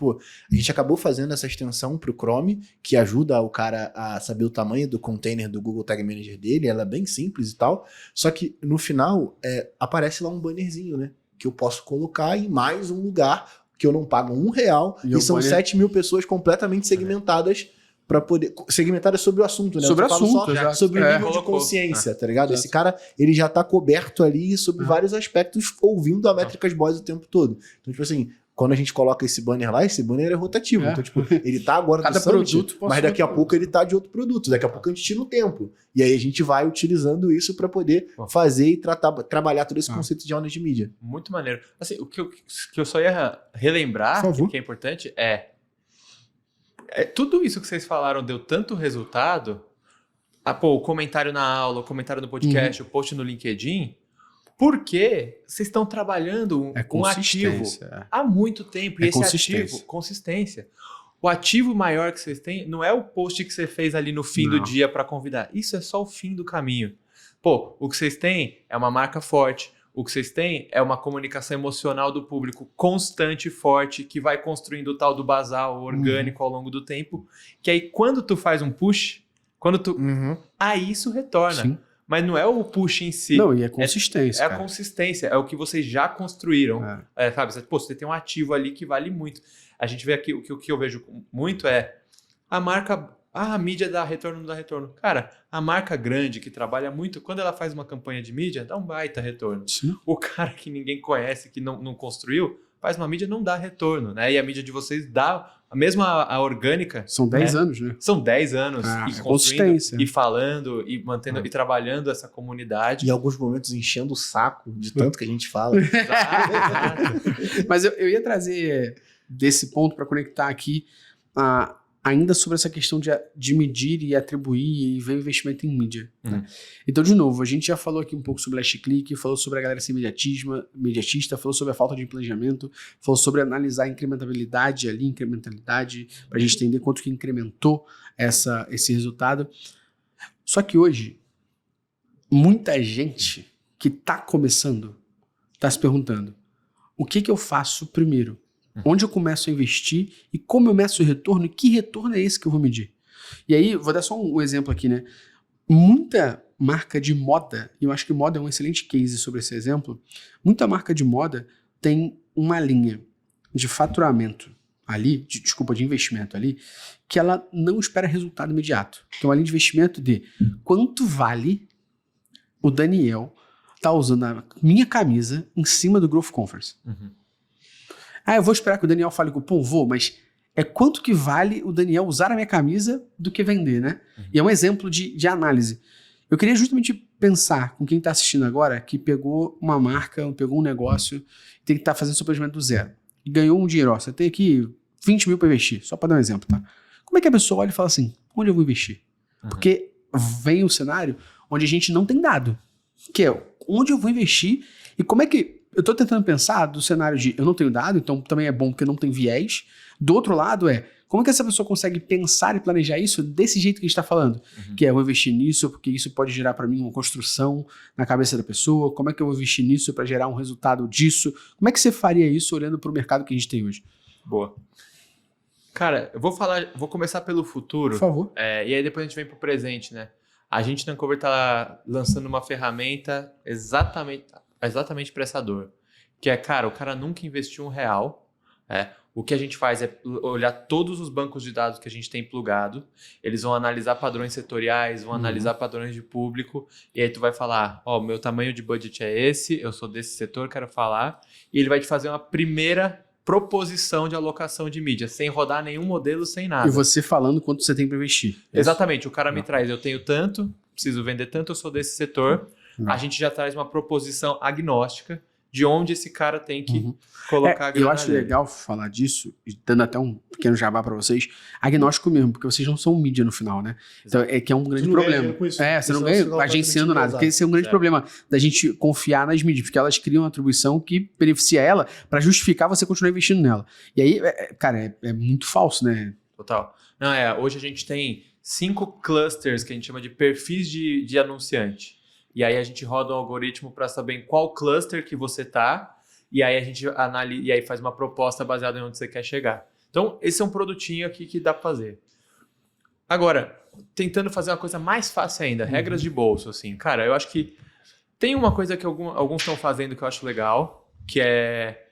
a gente acabou fazendo essa extensão pro Chrome, que ajuda o cara a saber o tamanho do container do Google Tag Manager dele. Ela é bem simples e tal. Só que no final aparece lá um bannerzinho, né? Que eu posso colocar em mais um lugar que eu não pago R$1 e são 7 mil pessoas completamente segmentadas para poder... Segmentadas sobre o assunto, né? Sobre o assunto, sobre o nível de consciência, tá ligado? Esse cara, ele já tá coberto ali sobre vários aspectos, ouvindo a Métricas Boys o tempo todo. Então, tipo assim, quando a gente coloca esse banner lá, esse banner é rotativo. Então, tipo, ele tá agora do Summit, mas daqui a pouco ele tá de outro produto. Daqui a pouco a gente tira o tempo. E aí a gente vai utilizando isso para poder fazer e trabalhar todo esse conceito de aulas de mídia. Muito maneiro. Assim, o que eu só ia relembrar, que é importante, tudo isso que vocês falaram deu tanto resultado. O comentário na aula, o comentário no podcast, o post no LinkedIn, porque vocês estão trabalhando um ativo há muito tempo. E esse ativo, consistência. O ativo maior que vocês têm não é o post que você fez ali no fim do dia para convidar. Isso é só o fim do caminho. O que vocês têm é uma marca forte. O que vocês têm é uma comunicação emocional do público constante e forte, que vai construindo o tal do basal orgânico ao longo do tempo, que aí quando tu faz um push, aí isso retorna. Sim. Mas não é o push em si. Não, e é consistência. É a consistência, é o que vocês já construíram. Sabe? Você tem um ativo ali que vale muito. A gente vê aqui, o que eu vejo muito é a marca... a mídia dá retorno, não dá retorno. Cara, a marca grande que trabalha muito, quando ela faz uma campanha de mídia, dá um baita retorno. Sim. O cara que ninguém conhece, que não construiu, faz uma mídia, não dá retorno, né? E a mídia de vocês dá, mesmo a orgânica... São 10 anos, né? São 10 anos. E construindo, e falando, e mantendo, e trabalhando essa comunidade. E em alguns momentos enchendo o saco de tanto que a gente fala. Exato. Mas eu ia trazer desse ponto para conectar aqui ainda sobre essa questão de medir e atribuir e ver investimento em mídia. Né? Então, de novo, a gente já falou aqui um pouco sobre last click, falou sobre a galera ser imediatista, falou sobre a falta de planejamento, falou sobre analisar a incrementalidade, para a gente entender quanto que incrementou esse resultado. Só que hoje, muita gente que está começando está se perguntando, o que eu faço primeiro? Onde eu começo a investir e como eu meço o retorno e que retorno é esse que eu vou medir. E aí, vou dar só um exemplo aqui, né? Muita marca de moda, e eu acho que moda é um excelente case sobre esse exemplo, muita marca de moda tem uma linha de faturamento ali, de investimento ali, que ela não espera resultado imediato. Então, a linha de investimento de quanto vale o Daniel tá usando a minha camisa em cima do Growth Conference. Eu vou esperar que o Daniel fale com o vou, mas é quanto que vale o Daniel usar a minha camisa do que vender, né? E é um exemplo de análise. Eu queria justamente pensar com quem está assistindo agora que pegou uma marca, pegou um negócio, tem que estar fazendo seu planejamento do zero. E ganhou um dinheiro. Você tem aqui 20 mil para investir, só para dar um exemplo, tá? Como é que a pessoa olha e fala assim, onde eu vou investir? Porque vem o cenário onde a gente não tem dado, que é onde eu vou investir e como é que eu tô tentando pensar do cenário de eu não tenho dado, então também é bom porque não tem viés. Do outro lado como que essa pessoa consegue pensar e planejar isso desse jeito que a gente tá falando? Que é, eu vou investir nisso porque isso pode gerar para mim uma construção na cabeça da pessoa. Como é que eu vou investir nisso para gerar um resultado disso? Como é que você faria isso olhando para o mercado que a gente tem hoje? Boa. Cara, eu vou começar pelo futuro. Por favor. E aí depois a gente vem pro presente, né? A gente na Uncover tá lançando uma ferramenta exatamente para essa dor. Que é, cara, o cara nunca investiu R$1. O que a gente faz é olhar todos os bancos de dados que a gente tem plugado. Eles vão analisar padrões setoriais, vão analisar padrões de público. E aí tu vai falar, meu tamanho de budget é esse, eu sou desse setor, quero falar. E ele vai te fazer uma primeira proposição de alocação de mídia, sem rodar nenhum modelo, sem nada. E você falando quanto você tem para investir. Exatamente. O cara me traz, eu tenho tanto, preciso vender tanto, eu sou desse setor. A gente já traz uma proposição agnóstica de onde esse cara tem que colocar a grana. Eu acho legal falar disso, e dando até um pequeno jabá para vocês, agnóstico mesmo, porque vocês não são mídia no final, né? Então, que é um grande problema. Você não ganha agenciando nada, porque esse é um grande problema da gente confiar nas mídias, porque elas criam uma atribuição que beneficia ela para justificar você continuar investindo nela. E aí, cara, é muito falso, né? Total. Não, hoje a gente tem 5 clusters que a gente chama de perfis de anunciante. E aí a gente roda um algoritmo para saber em qual cluster que você tá, e aí a gente analisa e aí faz uma proposta baseada em onde você quer chegar. Então, esse é um produtinho aqui que dá para fazer. Agora, tentando fazer uma coisa mais fácil ainda, regras de bolso, assim. Cara, eu acho que tem uma coisa que alguns estão fazendo que eu acho legal, que é,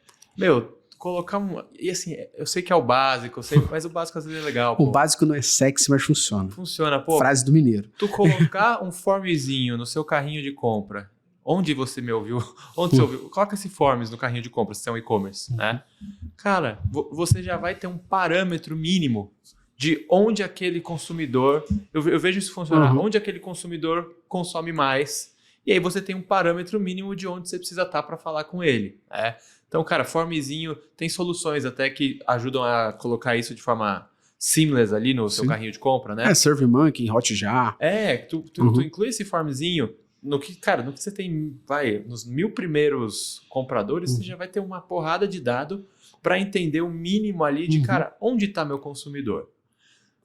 colocar e assim, eu sei que é o básico, mas o básico às vezes é legal. O básico não é sexy, mas funciona. Funciona, pô. Frase do mineiro. Tu colocar um formzinho no seu carrinho de compra, onde você me ouviu, onde você ouviu, coloca esse forms no carrinho de compra, se é um e-commerce, né? Cara, você já vai ter um parâmetro mínimo de onde aquele consumidor, eu vejo isso funcionar, onde aquele consumidor consome mais, e aí você tem um parâmetro mínimo de onde você precisa estar para falar com ele, né? Então, cara, formzinho, tem soluções até que ajudam a colocar isso de forma seamless ali no seu carrinho de compra, né? SurveyMonkey, Hotjar. Tu inclui esse formzinho no que você tem, nos 1000 primeiros compradores, você já vai ter uma porrada de dado para entender o mínimo ali de, cara, onde está meu consumidor?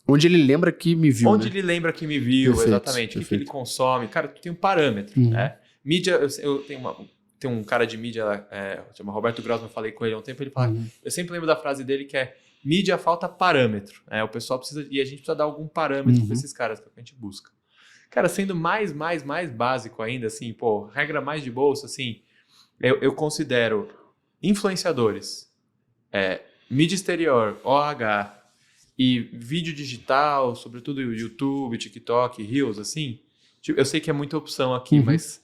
Onde ele lembra que me viu, Onde ele lembra que me viu, perfeito, exatamente. O que ele consome. Cara, tu tem um parâmetro, né? Mídia, eu tem um cara de mídia, chama Roberto Grossman, falei com ele há um tempo, ele fala, eu sempre lembro da frase dele que é, mídia falta parâmetro, o pessoal precisa, e a gente precisa dar algum parâmetro para esses caras, que a gente busca. Cara, sendo mais básico ainda, assim, regra mais de bolsa, assim, eu considero influenciadores, mídia exterior, OH, e vídeo digital, sobretudo YouTube, TikTok, Reels, assim, eu sei que é muita opção aqui, mas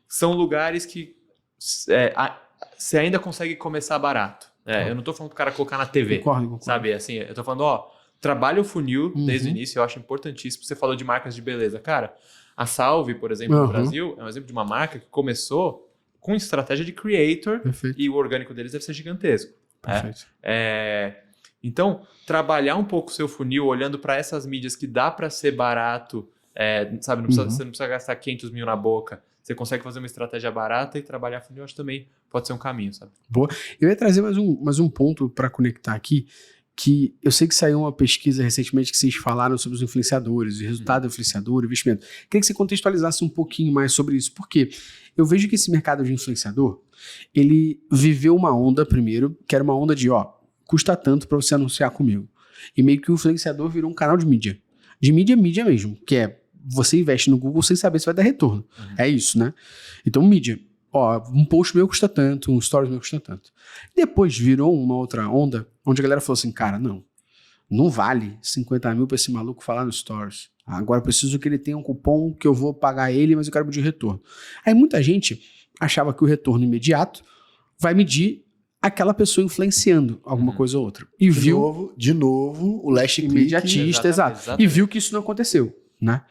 são lugares que você ainda consegue começar barato. Eu não tô falando pro cara colocar na TV, concordo. sabe? Assim, eu tô falando, trabalha o funil desde o início, eu acho importantíssimo. Você falou de marcas de beleza. Cara, a Salve, por exemplo, no Brasil, é um exemplo de uma marca que começou com estratégia de creator. Perfeito. E o orgânico deles deve ser gigantesco. Perfeito. Então, trabalhar um pouco o seu funil, olhando para essas mídias que dá para ser barato, sabe? Você não precisa gastar 500 mil na boca. Você consegue fazer uma estratégia barata e trabalhar funil, acho que também pode ser um caminho, sabe? Boa. Eu ia trazer mais um ponto para conectar aqui, que eu sei que saiu uma pesquisa recentemente que vocês falaram sobre os influenciadores, o resultado do influenciador, o investimento. Queria que você contextualizasse um pouquinho mais sobre isso, porque eu vejo que esse mercado de influenciador, ele viveu uma onda primeiro, que era uma onda de, custa tanto para você anunciar comigo. E meio que o influenciador virou um canal de mídia. De mídia mesmo, que é você investe no Google sem saber se vai dar retorno. É isso, né? Então, mídia. Um post meu custa tanto, um stories meu custa tanto. Depois virou uma outra onda, onde a galera falou assim, cara, não vale 50 mil pra esse maluco falar no stories. Agora eu preciso que ele tenha um cupom que eu vou pagar ele, mas eu quero medir o retorno. Aí muita gente achava que o retorno imediato vai medir aquela pessoa influenciando alguma coisa ou outra. E De novo, o last click. Imediatista, exato. E viu que isso não aconteceu. Né?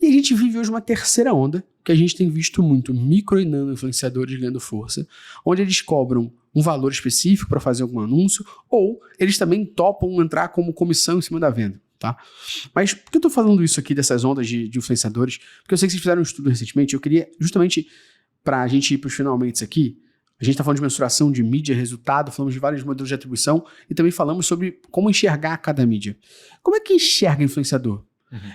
E a gente vive hoje uma terceira onda, que a gente tem visto muito micro e nano influenciadores ganhando força, onde eles cobram um valor específico para fazer algum anúncio, ou eles também topam entrar como comissão em cima da venda. Tá? Mas por que eu tô falando isso aqui, dessas ondas de influenciadores? Porque eu sei que vocês fizeram um estudo recentemente, eu queria, justamente para a gente ir para os finalmente aqui, A gente está falando de mensuração de mídia, resultado, falamos de vários modelos de atribuição e também falamos sobre como enxergar cada mídia. Como é que enxerga influenciador?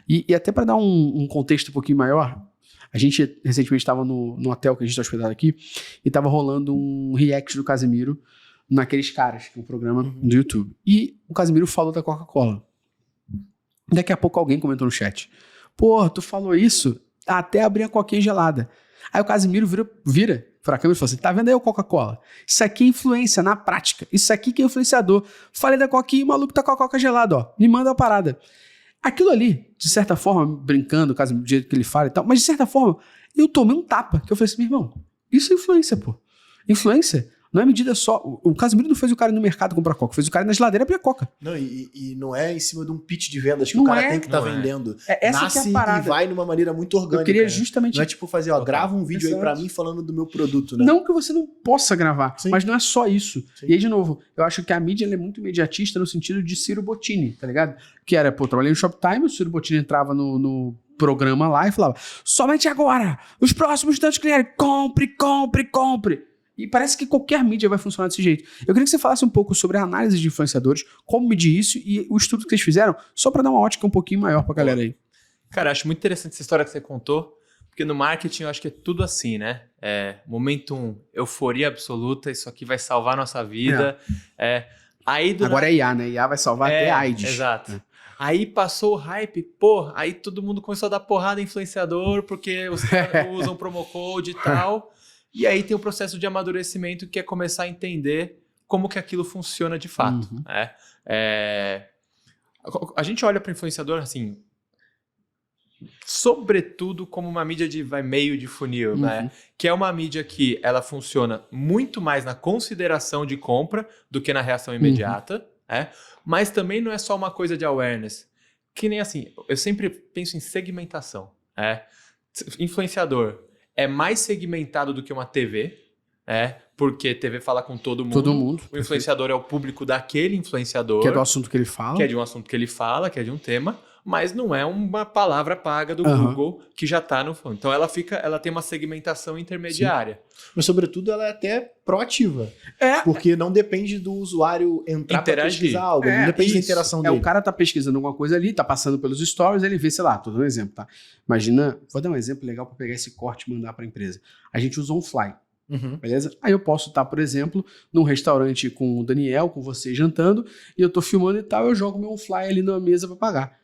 E até para dar um contexto um pouquinho maior, a gente recentemente estava no hotel que a gente está hospedado aqui e estava rolando um react do Casemiro naqueles caras, que é um programa do YouTube. E o Casemiro falou da Coca-Cola. Daqui a pouco alguém comentou no chat: pô, tu falou isso? Até abrir a coquinha gelada. Aí o Casemiro vira para a câmera e fala assim: tá vendo aí o Coca-Cola? Isso aqui é influência na prática. Isso aqui que é influenciador. Falei da coquinha e o maluco tá com a coca gelada, ó. Me manda a parada. Aquilo ali, de certa forma, brincando, do jeito que ele fala e tal, mas de certa forma, eu tomei um tapa. Que eu falei assim: meu irmão, isso é influência, pô. Influência não é medida só. O Casemiro não fez o cara ir no mercado comprar coca, fez o cara ir na geladeira abrir a coca. Não, e não é em cima de um pitch de vendas que Não o cara é. tem que estar Não é. vendendo. Essa Nasce que é a parada. e vai numa maneira muito orgânica. Eu queria né? justamente. Não é tipo fazer, ó, grava um vídeo aí pra Exato. mim falando do meu produto, né? Não que você não possa gravar, Sim. mas não é só isso. Sim. E aí, de novo, eu acho que a mídia ela é muito imediatista no sentido de Ciro Bottini, tá ligado? Que era, pô, eu trabalhei no Shoptime, o Ciro Bottini entrava no programa lá e falava: somente agora, os próximos tantos clientes, compre, compre, compre. E parece que qualquer mídia vai funcionar desse jeito. Eu queria que você falasse um pouco sobre a análise de influenciadores, como medir isso e o estudo que vocês fizeram, só pra dar uma ótica um pouquinho maior pra galera aí. Cara, acho muito interessante essa história que você contou, porque no marketing eu acho que é tudo assim, né? Momento 1, euforia absoluta, isso aqui vai salvar nossa vida. Aí Agora é IA, né? IA vai salvar até a AIDS. Exato. Aí passou o hype, pô, aí todo mundo começou a dar porrada em influenciador, porque os caras usam promo code e tal. E aí tem o processo de amadurecimento, que é começar a entender como que aquilo funciona de fato. Uhum. A gente olha para influenciador assim, sobretudo como uma mídia de meio de funil, né? Que é uma mídia que ela funciona muito mais na consideração de compra do que na reação imediata, mas também não é só uma coisa de awareness. Que nem assim, eu sempre penso em segmentação. Influenciador é mais segmentado do que uma TV, porque TV fala com todo mundo. Todo mundo. O influenciador é o público daquele influenciador. Que é do assunto que ele fala. Que é de um assunto que ele fala, que é de um tema, mas não é uma palavra paga do Google que já está no fundo. Então ela tem uma segmentação intermediária. Sim. Mas, sobretudo, ela é até proativa. É. Porque não depende do usuário entrar pra Interagir. pesquisar algo. Não depende da Isso. interação dele. O cara tá pesquisando alguma coisa ali, tá passando pelos stories, ele vê, sei lá, tô dando um exemplo, tá? Imagina, vou dar um exemplo legal pra pegar esse corte e mandar pra empresa. A gente usa um fly. Beleza? Aí eu posso estar, por exemplo, num restaurante com o Daniel, com você jantando, e eu tô filmando e tal, eu jogo meu fly ali na mesa pra pagar.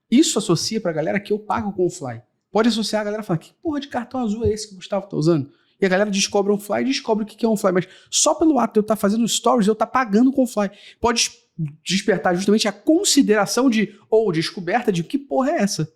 Isso associa pra galera que eu pago com o fly. Pode associar a galera e falar: que porra de cartão azul é esse que o Gustavo tá usando? E a galera descobre um fly e descobre o que é um fly. Mas só pelo ato de eu estar fazendo stories, eu estar pagando com o fly. Pode despertar justamente a consideração ou descoberta de que porra é essa.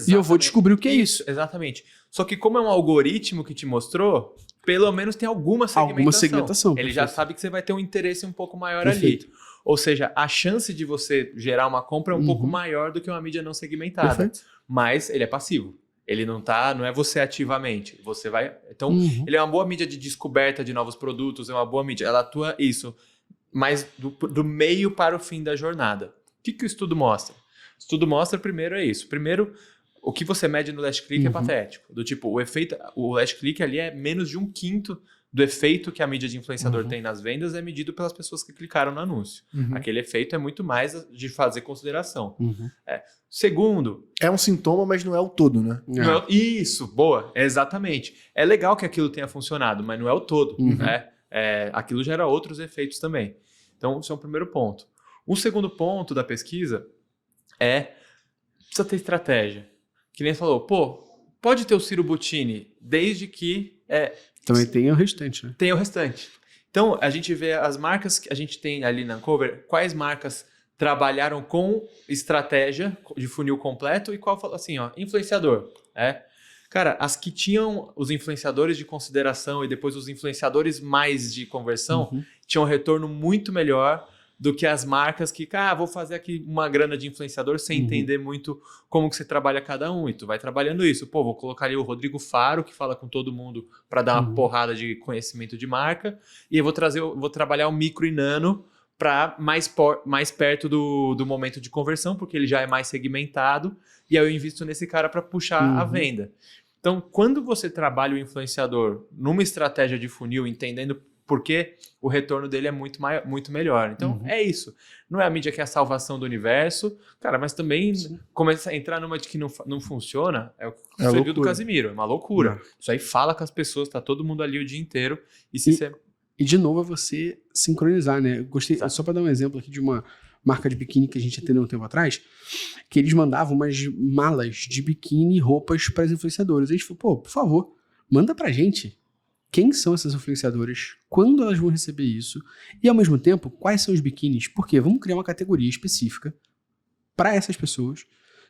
E eu vou descobrir o que é isso. Exatamente. Só que como é um algoritmo que te mostrou, pelo menos tem alguma segmentação. Ele já sabe que você vai ter um interesse um pouco maior ali. Ou seja, a chance de você gerar uma compra é um pouco maior do que uma mídia não segmentada. Perfeito. Mas ele é passivo. Ele não é você ativamente. Você vai. Então, ele é uma boa mídia de descoberta de novos produtos, é uma boa mídia. Ela atua mas do meio para o fim da jornada. O que o estudo mostra? O estudo mostra, primeiro, é isso. Primeiro, o que você mede no last click é patético. Do tipo, o last click ali é menos de 1/5 do efeito que a mídia de influenciador tem nas vendas, é medido pelas pessoas que clicaram no anúncio. Aquele efeito é muito mais de fazer consideração. Segundo... É um sintoma, mas não é o todo, né? Isso, boa, exatamente. É legal que aquilo tenha funcionado, mas não é o todo. Aquilo gera outros efeitos também. Então, esse é o primeiro ponto. Um segundo ponto da pesquisa precisa ter estratégia. Que nem falou, pode ter o Ciro Bottini, desde que... Também tem o restante, né? Tem o restante. Então, a gente vê as marcas que a gente tem ali na Uncover, quais marcas trabalharam com estratégia de funil completo e qual, assim, influenciador. Cara, as que tinham os influenciadores de consideração e depois os influenciadores mais de conversão tinham um retorno muito melhor do que as marcas que, vou fazer aqui uma grana de influenciador sem entender muito como que você trabalha cada um. E tu vai trabalhando isso. Vou colocar ali o Rodrigo Faro, que fala com todo mundo para dar uma porrada de conhecimento de marca. E eu vou trabalhar o micro e nano para mais perto do momento de conversão, porque ele já é mais segmentado. E aí eu invisto nesse cara para puxar a venda. Então, quando você trabalha o influenciador numa estratégia de funil, entendendo porque o retorno dele é muito melhor. Então, é isso. Não é a mídia que é a salvação do universo, cara, mas também começa a entrar numa de que não funciona, é o que você viu do Casimiro, é uma loucura. Isso aí fala com as pessoas, tá todo mundo ali o dia inteiro, e de novo é você sincronizar, né? Eu gostei, só pra dar um exemplo aqui de uma marca de biquíni que a gente atendeu um tempo atrás, que eles mandavam umas malas de biquíni e roupas para as influenciadoras. A gente falou, pô, por favor, manda pra gente quem são essas influenciadoras, quando elas vão receber isso, e ao mesmo tempo, quais são os biquínis. Por quê? Vamos criar uma categoria específica para essas pessoas,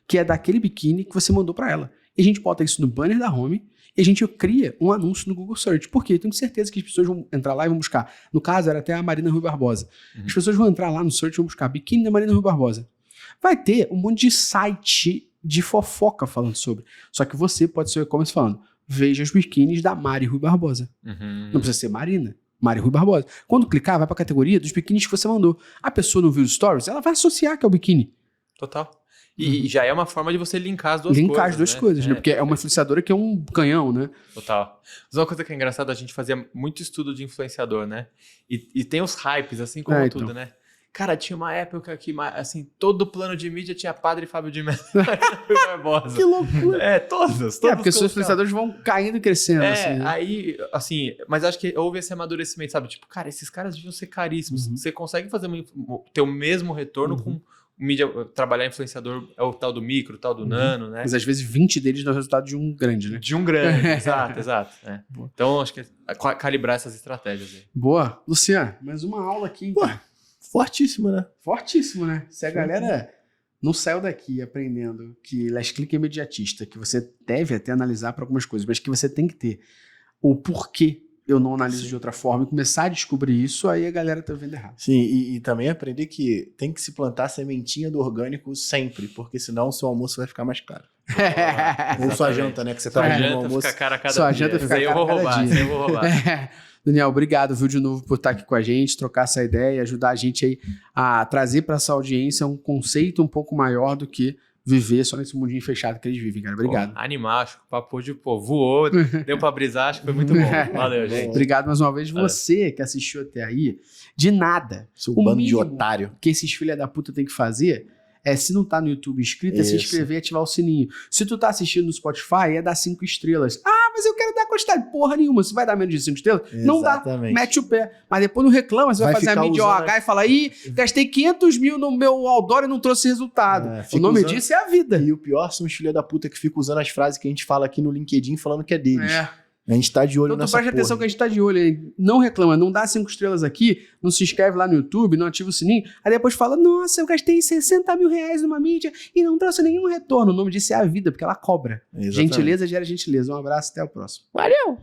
que é daquele biquíni que você mandou para ela. E a gente bota isso no banner da home, e a gente cria um anúncio no Google Search. Por quê? Eu tenho certeza que as pessoas vão entrar lá e vão buscar. No caso, era até a Marina Rui Barbosa. As pessoas vão entrar lá no search e vão buscar biquíni da Marina Rui Barbosa. Vai ter um monte de site de fofoca falando sobre. Só que você pode ser o e-commerce falando, veja os biquínis da Mari Rui Barbosa. Não precisa ser Marina. Mari Rui Barbosa. Quando clicar, vai para a categoria dos biquínis que você mandou. A pessoa não viu os stories, ela vai associar que é o biquíni. Total. E já é uma forma de você linkar as duas coisas. Linkar as duas coisas, né? Porque é uma influenciadora que é um canhão, né? Total. Mas uma coisa que é engraçada, a gente fazia muito estudo de influenciador, né? E tem os hypes, assim como tudo, né? Cara, tinha uma época que, assim, todo o plano de mídia tinha Padre Fábio de Mello e Barbosa. Que loucura! Todos. Porque os seus influenciadores vão caindo e crescendo, assim. Né? Aí, assim, mas acho que houve esse amadurecimento, sabe? Tipo, cara, esses caras deviam ser caríssimos. Você consegue ter o mesmo retorno com mídia, trabalhar influenciador, é o tal do micro, o tal do nano, né? Mas às vezes 20 deles dão resultado de um grande, né? De um grande, exato. Então, acho que é calibrar essas estratégias aí. Boa. Luciano, mais uma aula aqui, então. Fortíssimo, né? Fortíssimo, né? Se a galera não saiu daqui aprendendo que Last Click é imediatista, que você deve até analisar para algumas coisas, mas que você tem que ter o porquê eu não analiso de outra forma e começar a descobrir isso, aí a galera tá vendo errado. Sim, e também aprender que tem que se plantar a sementinha do orgânico sempre, porque senão o seu almoço vai ficar mais caro. Ou sua janta, né? Que você tá no almoço. Fica cara a cada sua dia. Janta fica cara a cada dia. Eu vou roubar. Daniel, obrigado, viu, de novo por estar aqui com a gente, trocar essa ideia, ajudar a gente aí a trazer para essa audiência um conceito um pouco maior do que viver só nesse mundinho fechado que eles vivem, cara. Obrigado. Animal, acho que o papo de voou, deu pra brisar, acho que foi muito bom. Valeu, gente. Obrigado mais uma vez. Você que assistiu até aí, de nada. Seu bando de otário. Que esses filha da puta tem que fazer é, se não tá no YouTube inscrito, é se inscrever e ativar o sininho. Se tu tá assistindo no Spotify, é dar 5 estrelas. Ah, mas eu quero dar quantidade. Porra nenhuma. Se vai dar menos de 5 estrelas, não dá. Mete o pé. Mas depois não reclama, você vai fazer a mídia OH e fala, ih, gastei 500 mil no meu outdoor e não trouxe resultado. O nome disso é a vida. E o pior são os filha da puta que ficam usando as frases que a gente fala aqui no LinkedIn falando que é deles. A gente tá de olho então, nessa presta atenção que a gente tá de olho aí. Não reclama, não dá 5 estrelas aqui, não se inscreve lá no YouTube, não ativa o sininho. Aí depois fala, nossa, eu gastei 60 mil reais numa mídia e não trouxe nenhum retorno. O nome disso é a vida, porque ela cobra. Exatamente. Gentileza gera gentileza. Um abraço, até o próximo. Valeu!